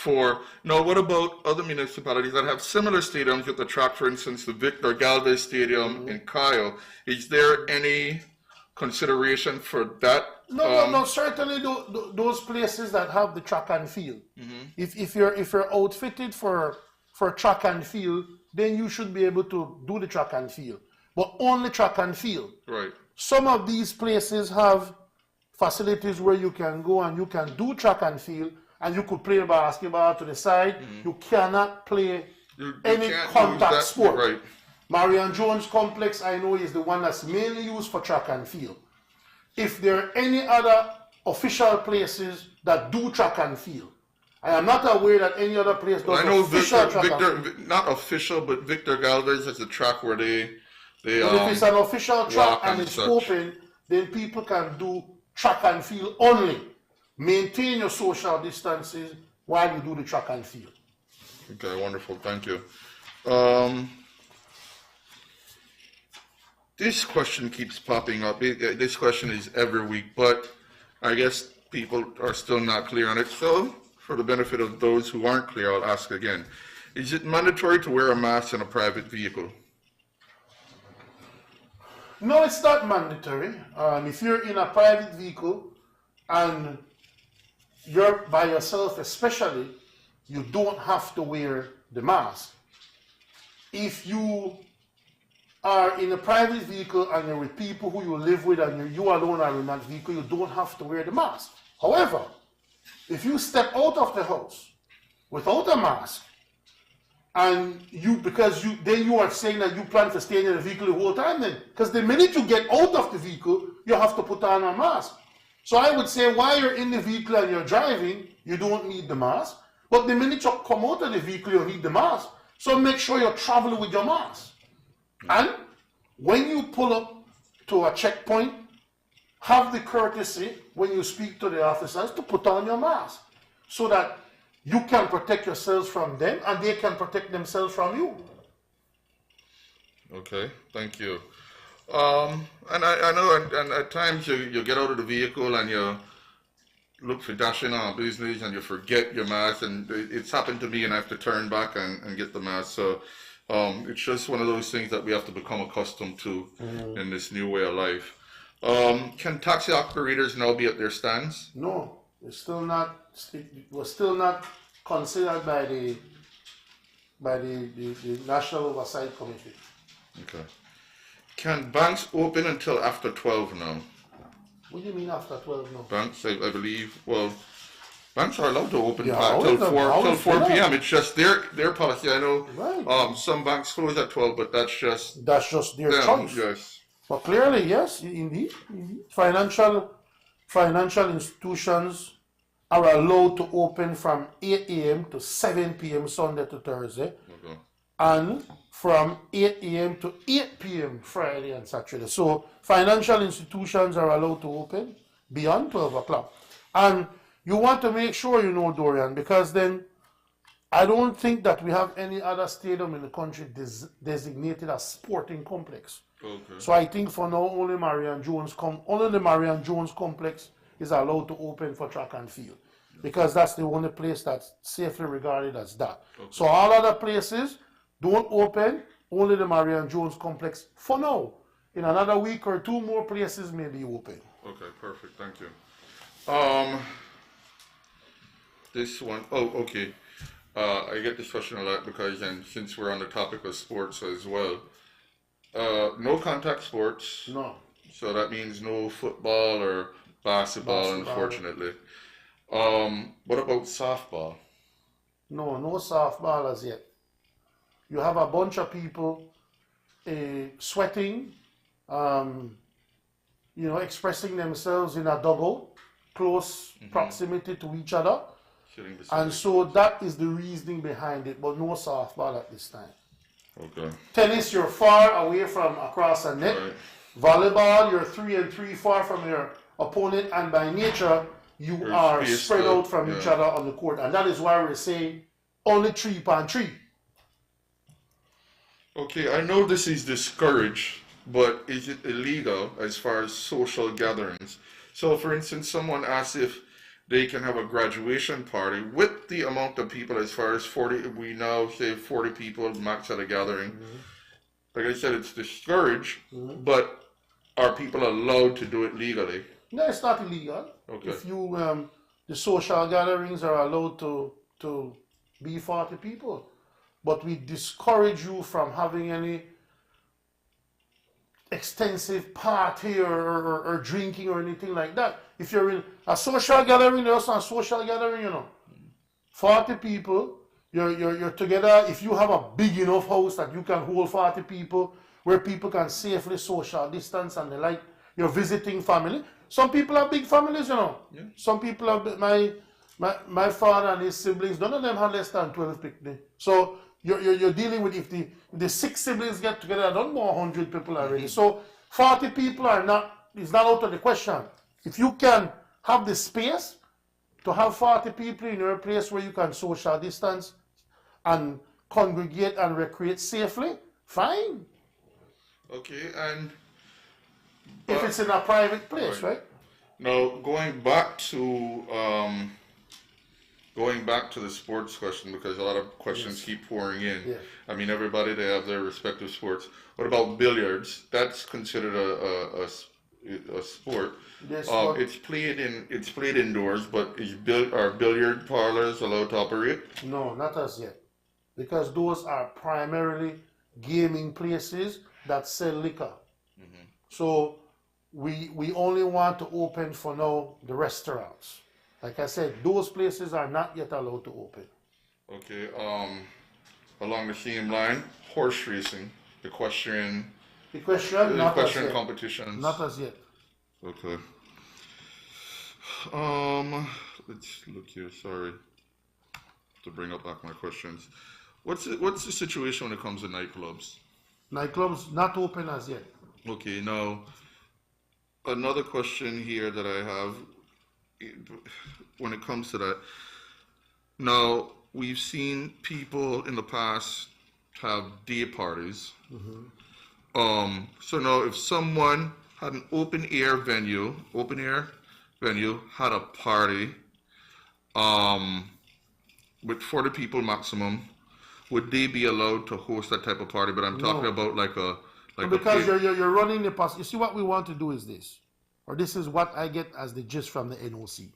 Now, what about other municipalities that have similar stadiums with the track, for instance, the Victor Galvez Stadium in Kyle? Is there any consideration for that? No. Certainly, those places that have the track and field. If you're outfitted for track and field, then you should be able to do the track and field, but only track and field. Right. Some of these places have facilities where you can go and you can do track and field, and you could play basketball to the side. You cannot play any contact sport. Right. Marion Jones Complex, I know, is the one that's mainly used for track and field. If there are any other official places that do track and field, I am not aware that any other place does official track and field. Not official, but Victor Galvez is a track where they if it's an official track and it's open, then people can do track and field only. Maintain your social distances while you do the track and field. Okay, wonderful. Thank you. This question keeps popping up. This question is every week, but I guess people are still not clear on it. So, for the benefit of those who aren't clear, I'll ask again. Is it mandatory to wear a mask in a private vehicle? No, it's not mandatory. If you're in a private vehicle and you're by yourself especially, you don't have to wear the mask. If you are in a private vehicle and you're with people who you live with and you alone are in that vehicle, you don't have to wear the mask. However, if you step out of the house without a mask, and then you are saying that you plan to stay in the vehicle the whole time then. Because the minute you get out of the vehicle, you have to put on a mask. So I would say while you're in the vehicle and you're driving, you don't need the mask. But the minute you come out of the vehicle, you need the mask. So make sure you're traveling with your mask. And when you pull up to a checkpoint, have the courtesy when you speak to the officers to put on your mask so that you can protect yourselves from them and they can protect themselves from you. Okay, thank you. And I know and at times you get out of the vehicle and you look for dashing on business and you forget your mask, and it's happened to me and I have to turn back and get the mask. So it's just one of those things that we have to become accustomed to in this new way of life. Can taxi operators now be at their stands? No, it's still not. It was still not considered by the National Oversight Committee. Okay. Can banks open until after 12 now? What do you mean after 12 now? Banks, I believe, well, banks are allowed to open Yeah, till always 4 been p.m. It's just their policy. I know Right. some banks close at 12, but that's just That's just their them. choice. Yes. But clearly, yes, indeed. Financial institutions are allowed to open from 8 a.m. to 7 p.m. Sunday to Thursday, Okay. and from 8 a.m. to 8 p.m. Friday and Saturday. So financial institutions are allowed to open beyond 12 o'clock. And you want to make sure you know, Dorian, because then I don't think that we have any other stadium in the country designated as sporting complex. Okay. So I think for now only the Marion Jones complex is allowed to open for track and field, because that's the only place that's safely regarded as that. Okay. So all other places don't open, only the Marion Jones complex for now. In another week or two, more places may be open. Okay, perfect. Thank you. This one, okay. I get this question a lot because, and since we're on the topic of sports as well, no contact sports. No. So that means no football or basketball, unfortunately. What about softball? No softball as yet. You have a bunch of people sweating, expressing themselves in a dugout, close proximity to each other. And so that is the reasoning behind it, but no softball at this time. Okay. Tennis, you're far away from across a net. Right. Volleyball, you're 3 and 3 far from your opponent, and by nature, you are spread out from each other on the court. And that is why we're saying only 3-on-3. Okay, I know this is discouraged, but is it illegal as far as social gatherings? So, for instance, someone asks if they can have a graduation party with the amount of people, as far as 40, we now say 40 people max at a gathering. Like I said, it's discouraged, but are people allowed to do it legally? No, it's not illegal. Okay. If you, the social gatherings are allowed to be 40 people. But we discourage you from having any extensive party or drinking or anything like that. If you're in a social gathering, there's not a social gathering, 40 people, you're together. If you have a big enough house that you can hold 40 people, where people can safely social distance and the like, you're visiting family. Some people have big families, Yeah. Some people have, my father and his siblings, none of them had less than 12 picnic. So you're dealing with, if the 6 siblings get together, I don't know 100 people already. So 40 people is not out of the question. If you can have the space to have 40 people in your place where you can social distance and congregate and recreate safely, fine. Okay, and if it's in a private place, right? Now, going back to the sports question, because a lot of questions keep pouring in. Yeah. I mean, everybody, they have their respective sports. What about billiards? That's considered a sport. Yes, it's played indoors, but are billiard parlors allowed to operate? No, not as yet, because those are primarily gaming places that sell liquor. So we only want to open for now the restaurants. Like I said, those places are not yet allowed to open. Okay. Along the same line, horse racing, equestrian competitions. Not as yet. Okay. Let's look here. Sorry to bring up back my questions. What's the situation when it comes to nightclubs? Nightclubs not open as yet. Okay. Now, another question here that I have when it comes to that. Now, we've seen people in the past have day parties. So now, if someone had an open air venue, had a party, with 40 people maximum, would they be allowed to host that type of party? But I'm talking about because you're running the pass. You see, what we want to do is this. or this is what I get as the gist from the NOC.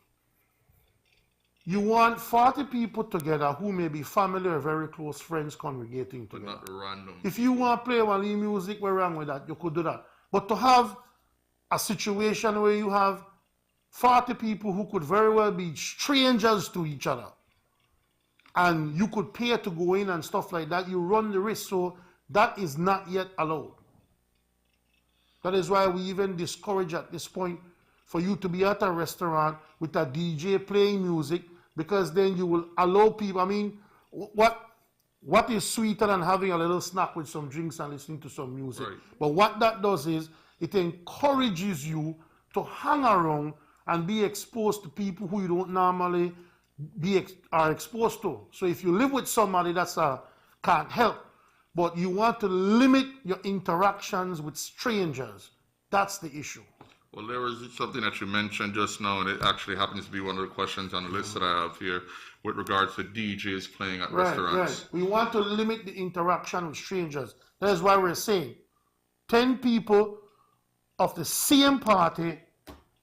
You want 40 people together who may be family or very close friends congregating together. But not random. If you want to play one music, what's wrong with that? You could do that. But to have a situation where you have 40 people who could very well be strangers to each other, and you could pay to go in and stuff like that, you run the risk. So that is not yet allowed. That is why we even discourage at this point for you to be at a restaurant with a DJ playing music, because then you will allow people. I mean, what is sweeter than having a little snack with some drinks and listening to some music? Right. But what that does is it encourages you to hang around and be exposed to people who you don't normally are exposed to. So if you live with somebody that's can't help, but you want to limit your interactions with strangers, that's the issue. Well, there was something that you mentioned just now, and it actually happens to be one of the questions on the list that I have here with regards to DJs playing at restaurants. Right. We want to limit the interaction with strangers. That is why we're saying 10 people of the same party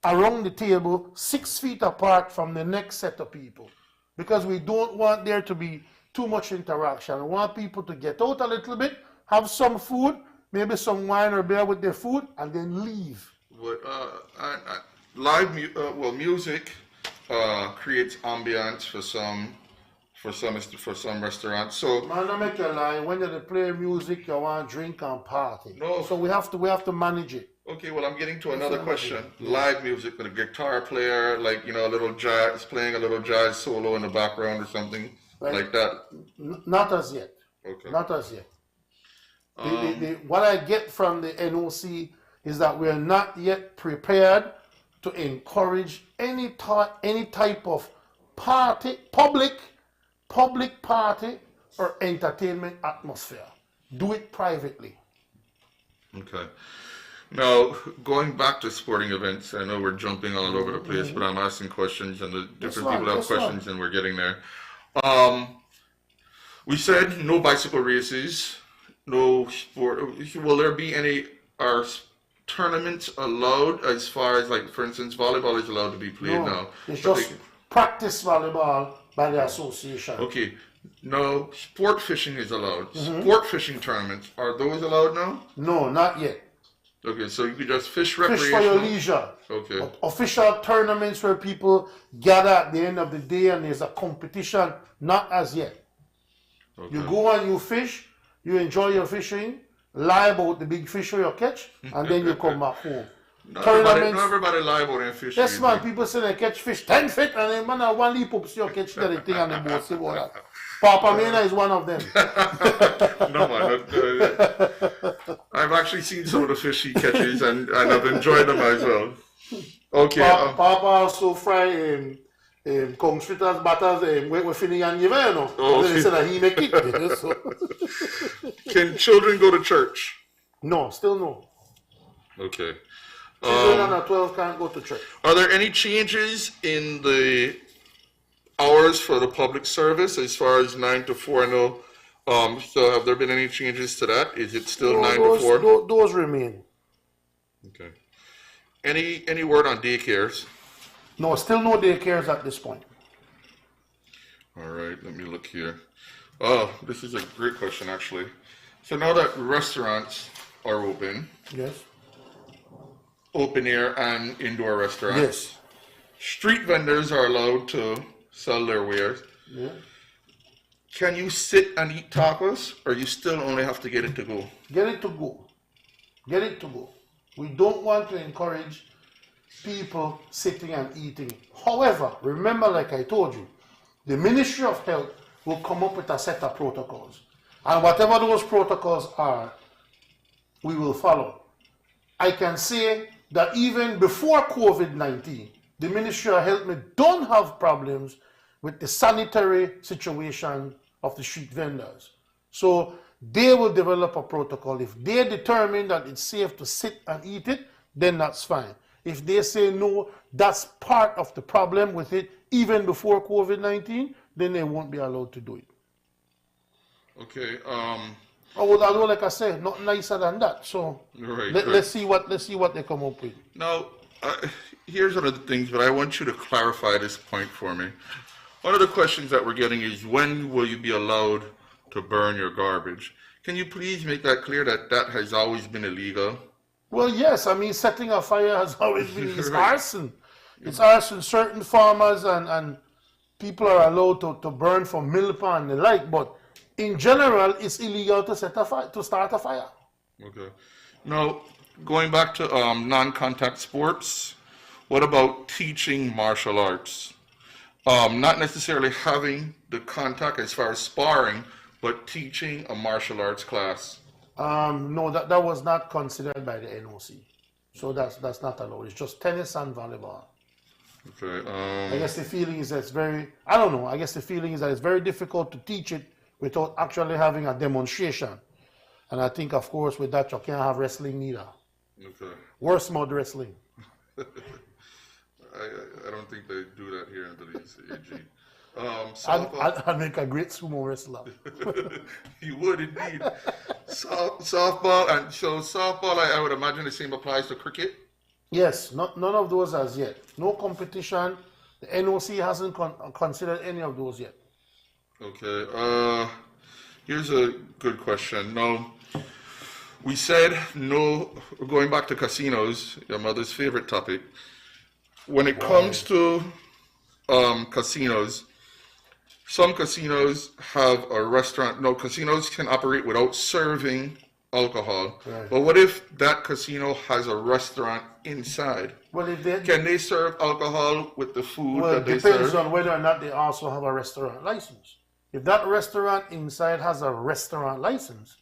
around the table, 6 feet apart from the next set of people. Because we don't want there to be too much interaction. We want people to get out a little bit, have some food, maybe some wine or beer with their food, and then leave. Music creates ambiance for some restaurants. So man, don't make a lie. When you play music, you want to drink and party. No. So we have to manage it. okay, well, I'm getting to another question. Live music with a guitar player, like a little jazz, playing a little jazz solo in the background or something like that. Not as yet. Okay. Not as yet. What I get from the NOC is that we're not yet prepared to encourage any type of party, public party or entertainment atmosphere. Do it privately. Okay. Now, going back to sporting events, I know we're jumping all over the place, but I'm asking questions, and the different people have questions, and we're getting there. We said no bicycle races, no sport. Will there be any tournaments allowed, as far as, like, for instance, volleyball is allowed to be played now? It's just practice volleyball by the association. Okay. No, sport fishing is allowed. Sport fishing tournaments, are those allowed now? No, not yet. Okay, so you can just fish Fish recreational? for your leisure. Okay. Official tournaments where people gather at the end of the day and there's a competition, not as yet. Okay. You go and you fish, you enjoy your fishing, lie about the big fish you catch, and then you come back home. Not everybody lie about them fish. Yes, man, people say they catch fish 10 feet, and then man, one leap up, so you catch the thing and the boat. Say about that. Papa Mena is one of them. No, man. I've actually seen some of the fish he catches, and I've enjoyed them as well. Okay. Papa also fry kung fritters batters with Finny and Yiva, you know. Oh, They say that he make it. So. Can children go to church? No, still no. Okay. Children under 12 can't go to church. Are there any changes in the hours for the public service as far as 9 to 4? No. So have there been any changes to that? Is it still 9 to 4? Those remain. Okay. Any word on daycares? No, still no daycares at this point. All right, let me look here. Oh, this is a great question, actually. So now that restaurants are open, Yes. open air and indoor restaurants, Yes. street vendors are allowed to sell their wares. Yeah. Can you sit and eat tacos, or you still only have to get it to go? Get it to go. Get it to go. We don't want to encourage people sitting and eating. However, remember, like I told you, the Ministry of Health will come up with a set of protocols. And whatever those protocols are, we will follow. I can say that even before COVID-19, the Ministry of Health don't have problems with the sanitary situation of the street vendors. So they will develop a protocol. If they determine that it's safe to sit and eat it, then that's fine. If they say no, that's part of the problem with it, even before COVID-19, then they won't be allowed to do it. Okay. Although, like I said, not nicer than that. So Right, let's see what they come up with. Now, Here's one of the things, but I want you to clarify this point for me. One of the questions that we're getting is, when will you be allowed to burn your garbage? Can you please make that clear that that has always been illegal? Well, yes. I mean, setting a fire has always been it's arson. It's arson. Certain farmers and people are allowed to burn for milpa and the like, but in general, it's illegal to set a fire, to start a fire. Okay. Now, going back to non-contact sports, what about teaching martial arts? Not necessarily having the contact as far as sparring, but teaching a martial arts class. No, that was not considered by the NOC. So that's not allowed. It's just tennis and volleyball. Okay. I guess the feeling is that it's very, I don't know, I guess the feeling is that it's very difficult to teach it without actually having a demonstration. And I think, of course, with that, you can't have wrestling neither. Okay. Worse mode wrestling. I don't think they do that here in Belize, AG. I'd make a great sumo wrestler. You would indeed. Softball, and so softball, I would imagine the same applies to cricket? Yes, none of those as yet. No competition. The NOC hasn't considered any of those yet. Okay. Here's a good question. Now, we said no, going back to casinos, your mother's favorite topic. When it comes to casinos, some casinos have a restaurant. No, casinos can operate without serving alcohol. Right. But what if that casino has a restaurant inside? Well, if they, Can they serve alcohol with the food well, that it they depends serve? on whether or not they also have a restaurant license. If that restaurant inside has a restaurant license,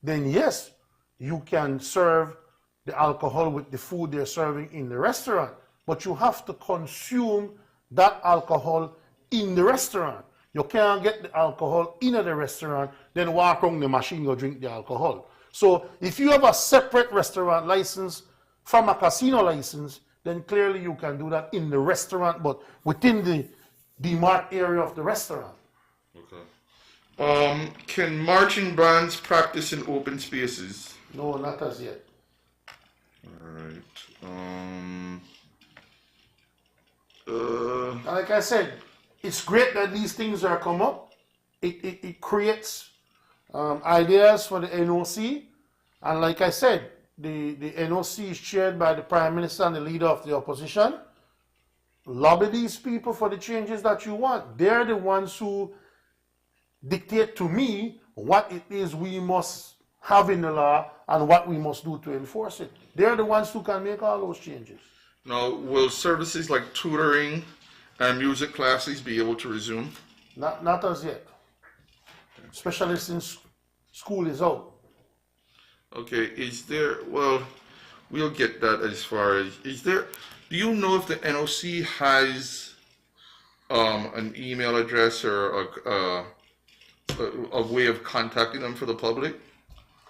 then yes, you can serve the alcohol with the food they're serving in the restaurant. But you have to consume that alcohol in the restaurant. You can't get the alcohol in the restaurant, then walk around the machine or drink the alcohol. So if you have a separate restaurant license from a casino license, then clearly you can do that in the restaurant, but within the demarked area of the restaurant. Okay. Can marching bands practice in open spaces? No, not as yet. All right. And like I said, it's great that these things are come up. It creates ideas for the NOC. And like I said, the NOC is chaired by the Prime Minister and the leader of the opposition. Lobby these people for the changes that you want. They're the ones who dictate to me what it is we must have in the law and what we must do to enforce it. They're the ones who can make all those changes. Now, will services like tutoring and music classes be able to resume? Not as yet, especially since school is out. Okay, we'll get that as far as, do you know if the NOC has an email address or a way of contacting them for the public?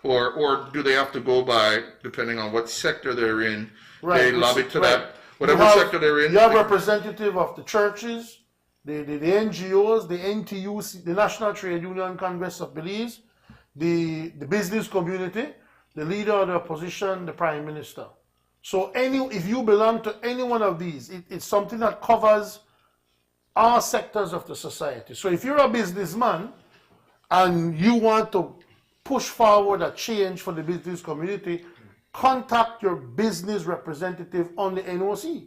Or do they have to go by, depending on what sector they're in, Right, they lobby to right. that, whatever sector they're in? You have representative of the churches, the NGOs, the NTUC, the National Trade Union Congress of Belize, the business community, the leader of the opposition, the Prime Minister. So if you belong to any one of these, it's something that covers all sectors of the society. So if you're a businessman and you want to push forward a change for the business community, contact your business representative on the NOC.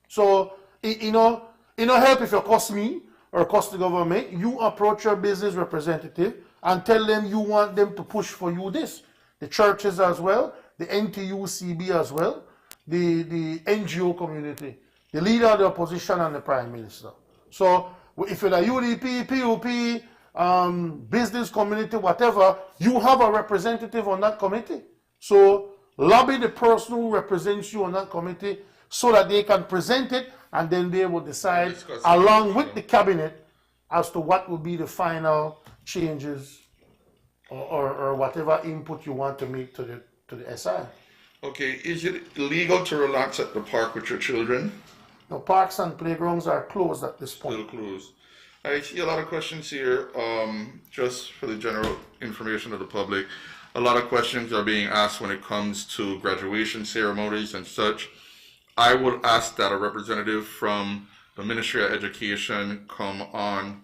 So, it no help if you cost me or cost the government. You approach your business representative and tell them you want them to push for you this. The churches as well, the NTUCB as well, the NGO community, the leader of the opposition and the Prime Minister. So if you're the UDP, PUP, business community, whatever, you have a representative on that committee. So lobby the person who represents you on that committee so that they can present it and then they will decide along with the cabinet as to what will be the final changes or whatever input you want to make to the SI. Okay, is it illegal to relax at the park with your children? No, parks and playgrounds are closed at this point. Still closed. I see a lot of questions here, just for the general information of the public. A lot of questions are being asked when it comes to graduation ceremonies and such. I will ask that a representative from the Ministry of Education come on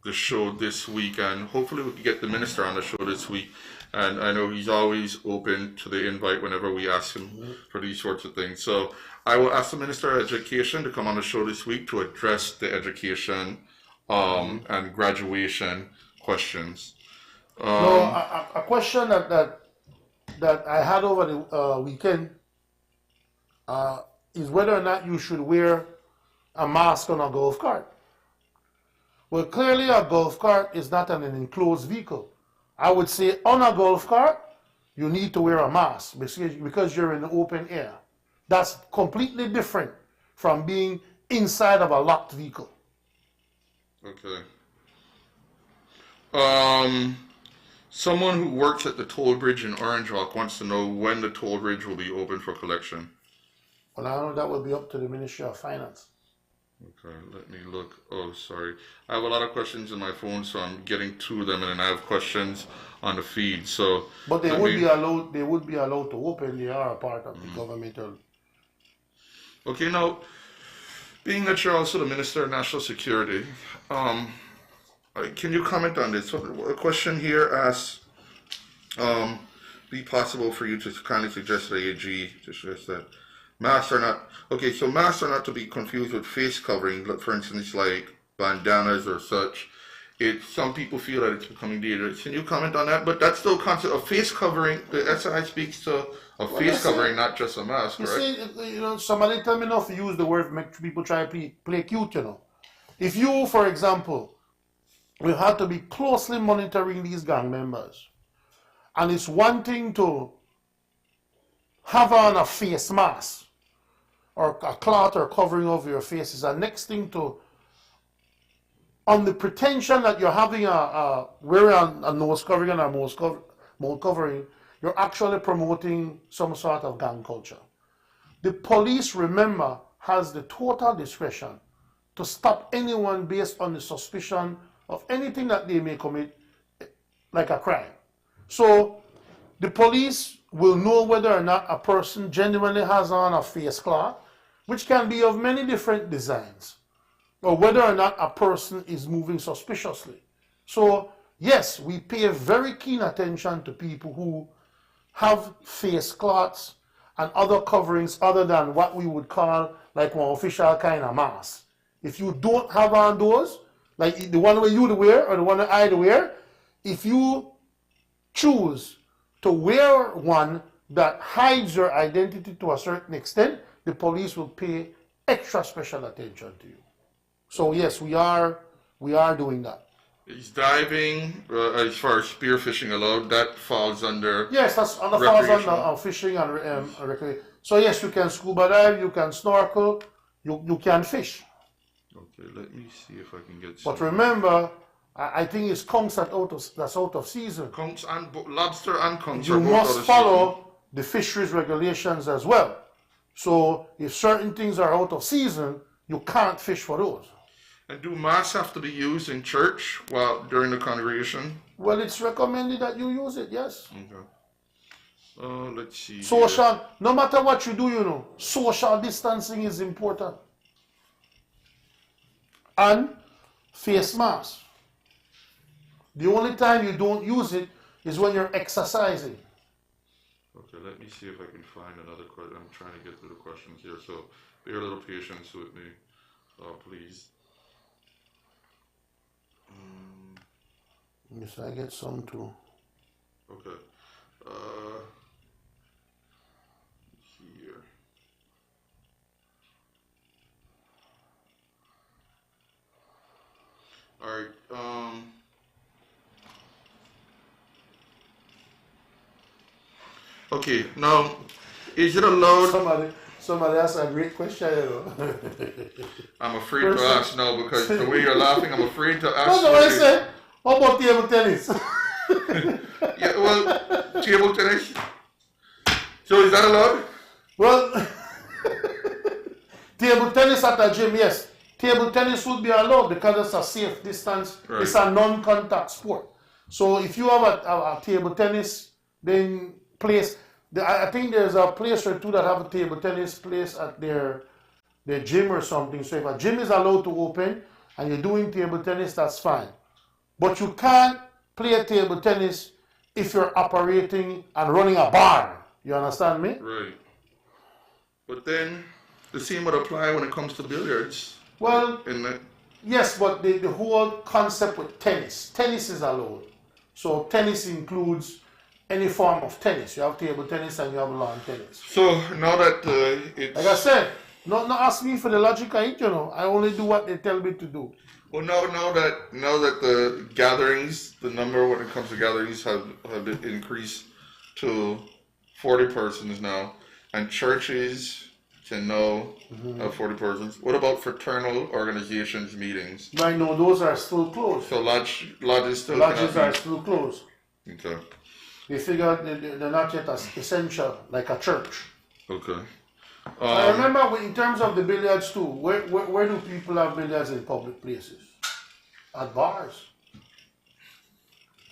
the show this week, and hopefully we can get the minister on the show this week. And I know he's always open to the invite whenever we ask him for these sorts of things. So I will ask the Minister of Education to come on the show this week to address the education and graduation questions. A question that I had over the weekend is whether or not you should wear a mask on a golf cart. Well, clearly a golf cart is not an enclosed vehicle. I would say on a golf cart, you need to wear a mask because you're in the open air. That's completely different from being inside of a locked vehicle. Okay. Someone who works at the toll bridge in Orange Walk wants to know when the toll bridge will be open for collection. Well, I know that will be up to the Ministry of Finance. Okay, let me look. Oh, sorry. I have a lot of questions in my phone, so I'm getting to them, and then I have questions on the feed. So, but they would be allowed. They would be allowed to open. They are a part of the governmental. Okay, now, being that you're also the Minister of National Security, can you comment on this? So a question here asks, be possible for you to kindly suggest to the AG to suggest that masks are not, okay, so masks are not to be confused with face covering, for instance, like bandanas or such. Some people feel that it's becoming dangerous. Can you comment on that? But that's still concept of face covering. The SI speaks to a face covering, not just a mask, right? See, somebody tell me not to use the word, make people try to play cute, If you, for example, will have to be closely monitoring these gang members, and it's one thing to have on a face mask, or a cloth or covering over your face, is the next thing to, on the pretension that you're having wearing a nose covering and a mouth covering, you're actually promoting some sort of gang culture. The police, remember, has the total discretion to stop anyone based on the suspicion of anything that they may commit, like a crime. So the police will know whether or not a person genuinely has on a face cloth, which can be of many different designs, or whether or not a person is moving suspiciously. So yes, we pay very keen attention to people who have face cloths and other coverings other than what we would call like one official kind of mask. If you don't have on those, like the one where you wear or the one that I wear, if you choose to wear one that hides your identity to a certain extent, the police will pay extra special attention to you. So yes, we are doing that. Is diving, as far as spearfishing allowed, that falls under yes, that falls under fishing and recreation. So yes, you can scuba dive, you can snorkel, you can fish. Okay, let me see if I can get. But remember, I think it's conchs that's out of season. Conchs and lobster and conchs. You must follow the fisheries regulations as well. So if certain things are out of season, you can't fish for those. And do masks have to be used in church during the congregation? Well, it's recommended that you use it, yes. Okay. Let's see. Social, no matter what you do, social distancing is important. And face mask. The only time you don't use it is when you're exercising. Okay, let me see if I can find another question. I'm trying to get through the questions here, so bear a little patience with me, please. Yes, I get some too. Okay. Here. All right. Okay. Now, is it allowed? Somebody asked a great question, I'm afraid to ask now because the way you're laughing, I'm afraid to ask. That's what I said. How about table tennis? Yeah, well, table tennis. So is that allowed? Well, table tennis at a gym, yes. Table tennis would be allowed because it's a safe distance. Right. It's a non-contact sport. So if you have a table tennis then place, I think there's a place or two that have a table tennis place at their gym or something. So if a gym is allowed to open and you're doing table tennis, that's fine. But you can't play table tennis if you're operating and running a bar. You understand me? Right. But then the same would apply when it comes to billiards. Well, And yes, but the whole concept with tennis is allowed. So tennis includes any form of tennis. You have table tennis and you have lawn tennis. so now that it's Like I said, not ask me for the logic of it, I only do what they tell me to do. well, now that the gatherings, the number when it comes to gatherings have increased to 40 persons now, and churches can now have 40 persons. What about fraternal organizations meetings? Right now, those are still closed. So lodges still Lodges cannot are still closed. be- Okay. They figure they're not yet as essential like a church. Okay. I remember in terms of the billiards too, where do people have billiards in public places? At bars.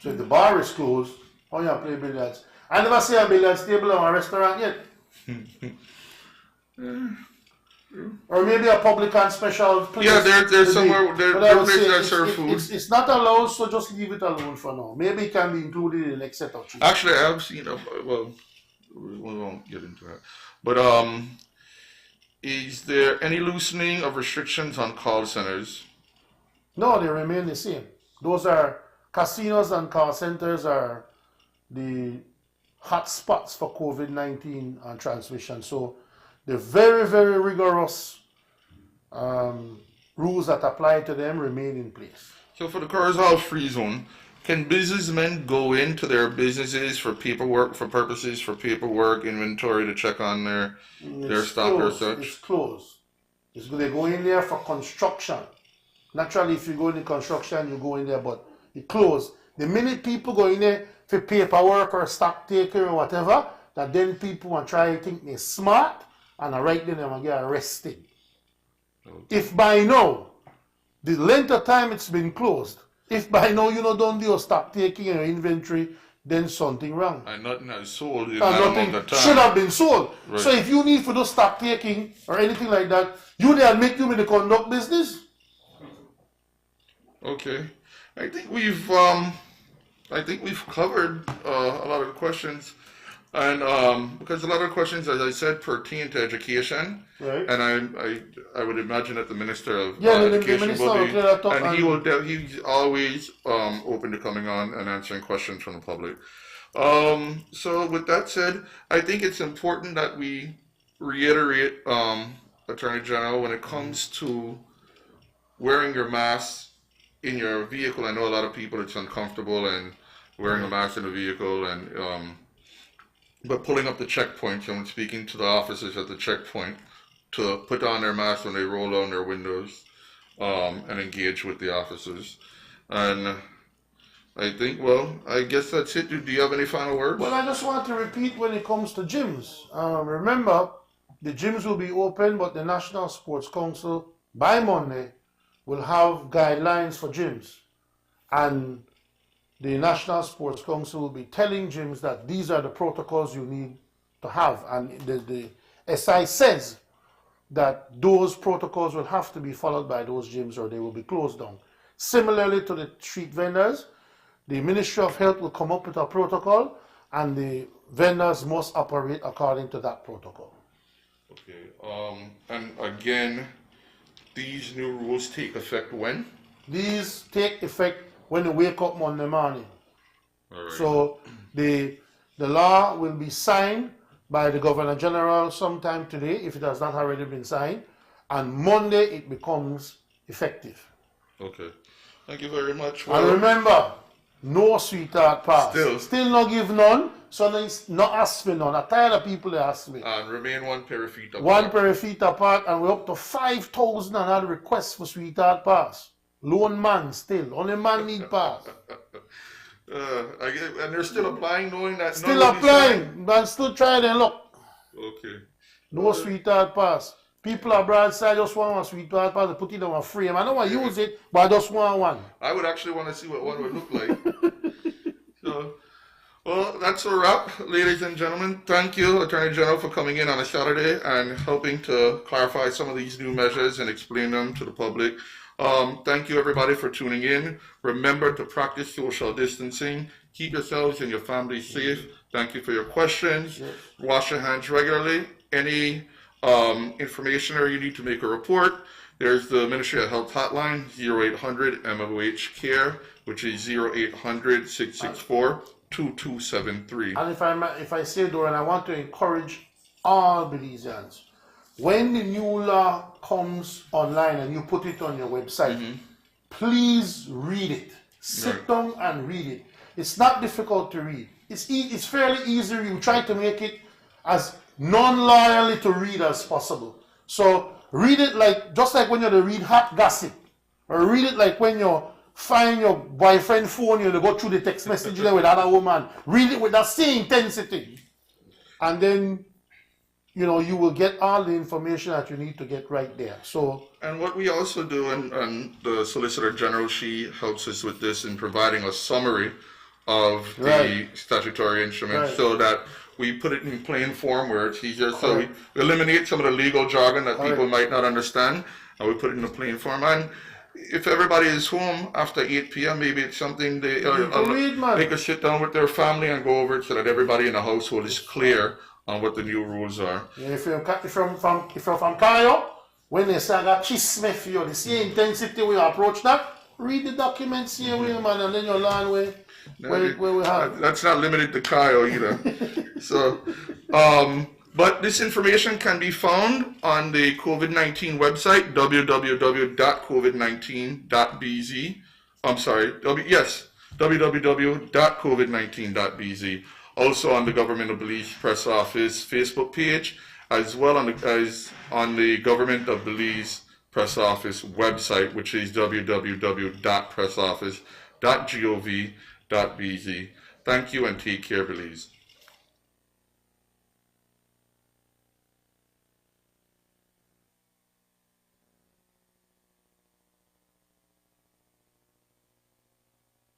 So if the bar is closed, how you play billiards? I never see a billiards table in a restaurant yet. Or maybe a public and special place. Yeah, there's somewhere there But I would places say that serve food. It's not allowed, so just leave it alone for now. Maybe it can be included in the next set of treatment. Actually, I have seen. Well, we won't get into that. But is there any loosening of restrictions on call centers? No, they remain the same. Those are casinos and call centers are the hot spots for COVID-19 transmission. So the very, very rigorous rules that apply to them remain in place. So for the Curfew free zone, can businessmen go into their businesses for paperwork, inventory to check on their stock or closed. such? It's closed. They go in there for construction. Naturally, if you go into construction, you go in there, but it closed. The minute people go in there for paperwork or stock taking or whatever, that then people want to try to think they're smart and right then they will get arrested. Okay. If by now, the length of time it's been closed, if by now you don't do your stock taking or inventory, then something wrong. And nothing has sold in And that nothing amount of time. should have been sold. Right. So if you need for those stock taking or anything like that, you there make you in the conduct business. Okay, I think we've covered a lot of the questions, and because a lot of the questions, as I said, pertain to education, Right. and I would imagine that the Minister of Yeah, the Education minister will will be, clear that up and he and- will he's always open to coming on and answering questions from the public. So with that said, I think it's important that we reiterate, Attorney General, when it comes to wearing your mask in your vehicle. I know a lot of people it's uncomfortable and wearing a mask in the vehicle, and but pulling up the checkpoints and speaking to the officers at the checkpoint to put on their mask when they roll down their windows and engage with the officers. And I think, well, I guess that's it. Do you have any final words? Well, I just want to repeat when it comes to gyms. Remember, the gyms will be open, but the National Sports Council by Monday will have guidelines for gyms. And the National Sports Council will be telling gyms that these are the protocols you need to have. And the SI says that those protocols will have to be followed by those gyms or they will be closed down. Similarly to the street vendors, the Ministry of Health will come up with a protocol and the vendors must operate according to that protocol. Okay. And again, these new rules take effect when? These take effect when you wake up Monday morning. All right. So the law will be signed by the Governor General sometime today, if it has not already been signed, and Monday it becomes effective. Okay. Thank you very much. And remember, no sweetheart pass. Still. not give none, so not ask for none. I'm tired of people that ask me. And remain one Peyrefitte. One Peyrefitte apart, and we're up to 5,000 and other requests for sweetheart pass. Lone man still. Only man need pass. And they're still applying, knowing that Still nobody's applying, but still trying their luck. Okay. No sweetheart pass. People abroad say I just want a sweetheart pass to put it on a frame. I don't want to use it, but I just want one. I would actually want to see what one would look like. So, Well, that's a wrap, ladies and gentlemen. Thank you, Attorney General, for coming in on a Saturday and helping to clarify some of these new measures and explain them to the public. Thank you, everybody, for tuning in. Remember to practice social distancing. Keep yourselves and your families safe. Thank you for your questions. Wash your hands regularly. Any information or you need to make a report, there's the Ministry of Health hotline, 0800 MOH CARE, which is 0800 664 2273. And if I say, Doran, I want to encourage all Belizeans, when the new law comes online and you put it on your website, please read it. Sit down and read it. It's not difficult to read. It's fairly easy. You try to make it as non-loyally to read as possible. So read it just like when you read hot gossip, or read it like when you find your boyfriend phone, you go through the text message with another woman. Read it with that same intensity, and then you will get all the information that you need to get right there. So, and what we also do, and the Solicitor General, she helps us with this in providing a summary of the statutory instruments, so that we put it in plain form where it's easier. So we eliminate some of the legal jargon that people might not understand, and we put it in a plain form. And if everybody is home after 8 p.m., maybe it's something they can sit down with their family and go over it so that everybody in the household is clear on what the new rules are. Yeah, if you're from Cayo, when they say I got chisme for you, the same intensity we approach that, read the documents here, man, and then you'll learn where we have. That's not limited to Cayo either. So, but this information can be found on the COVID-19 website, www.covid19.bz. I'm sorry, www.covid19.bz. Also on the Government of Belize Press Office Facebook page, as well as on the Government of Belize Press Office website, which is www.pressoffice.gov.bz. Thank you and take care, Belize.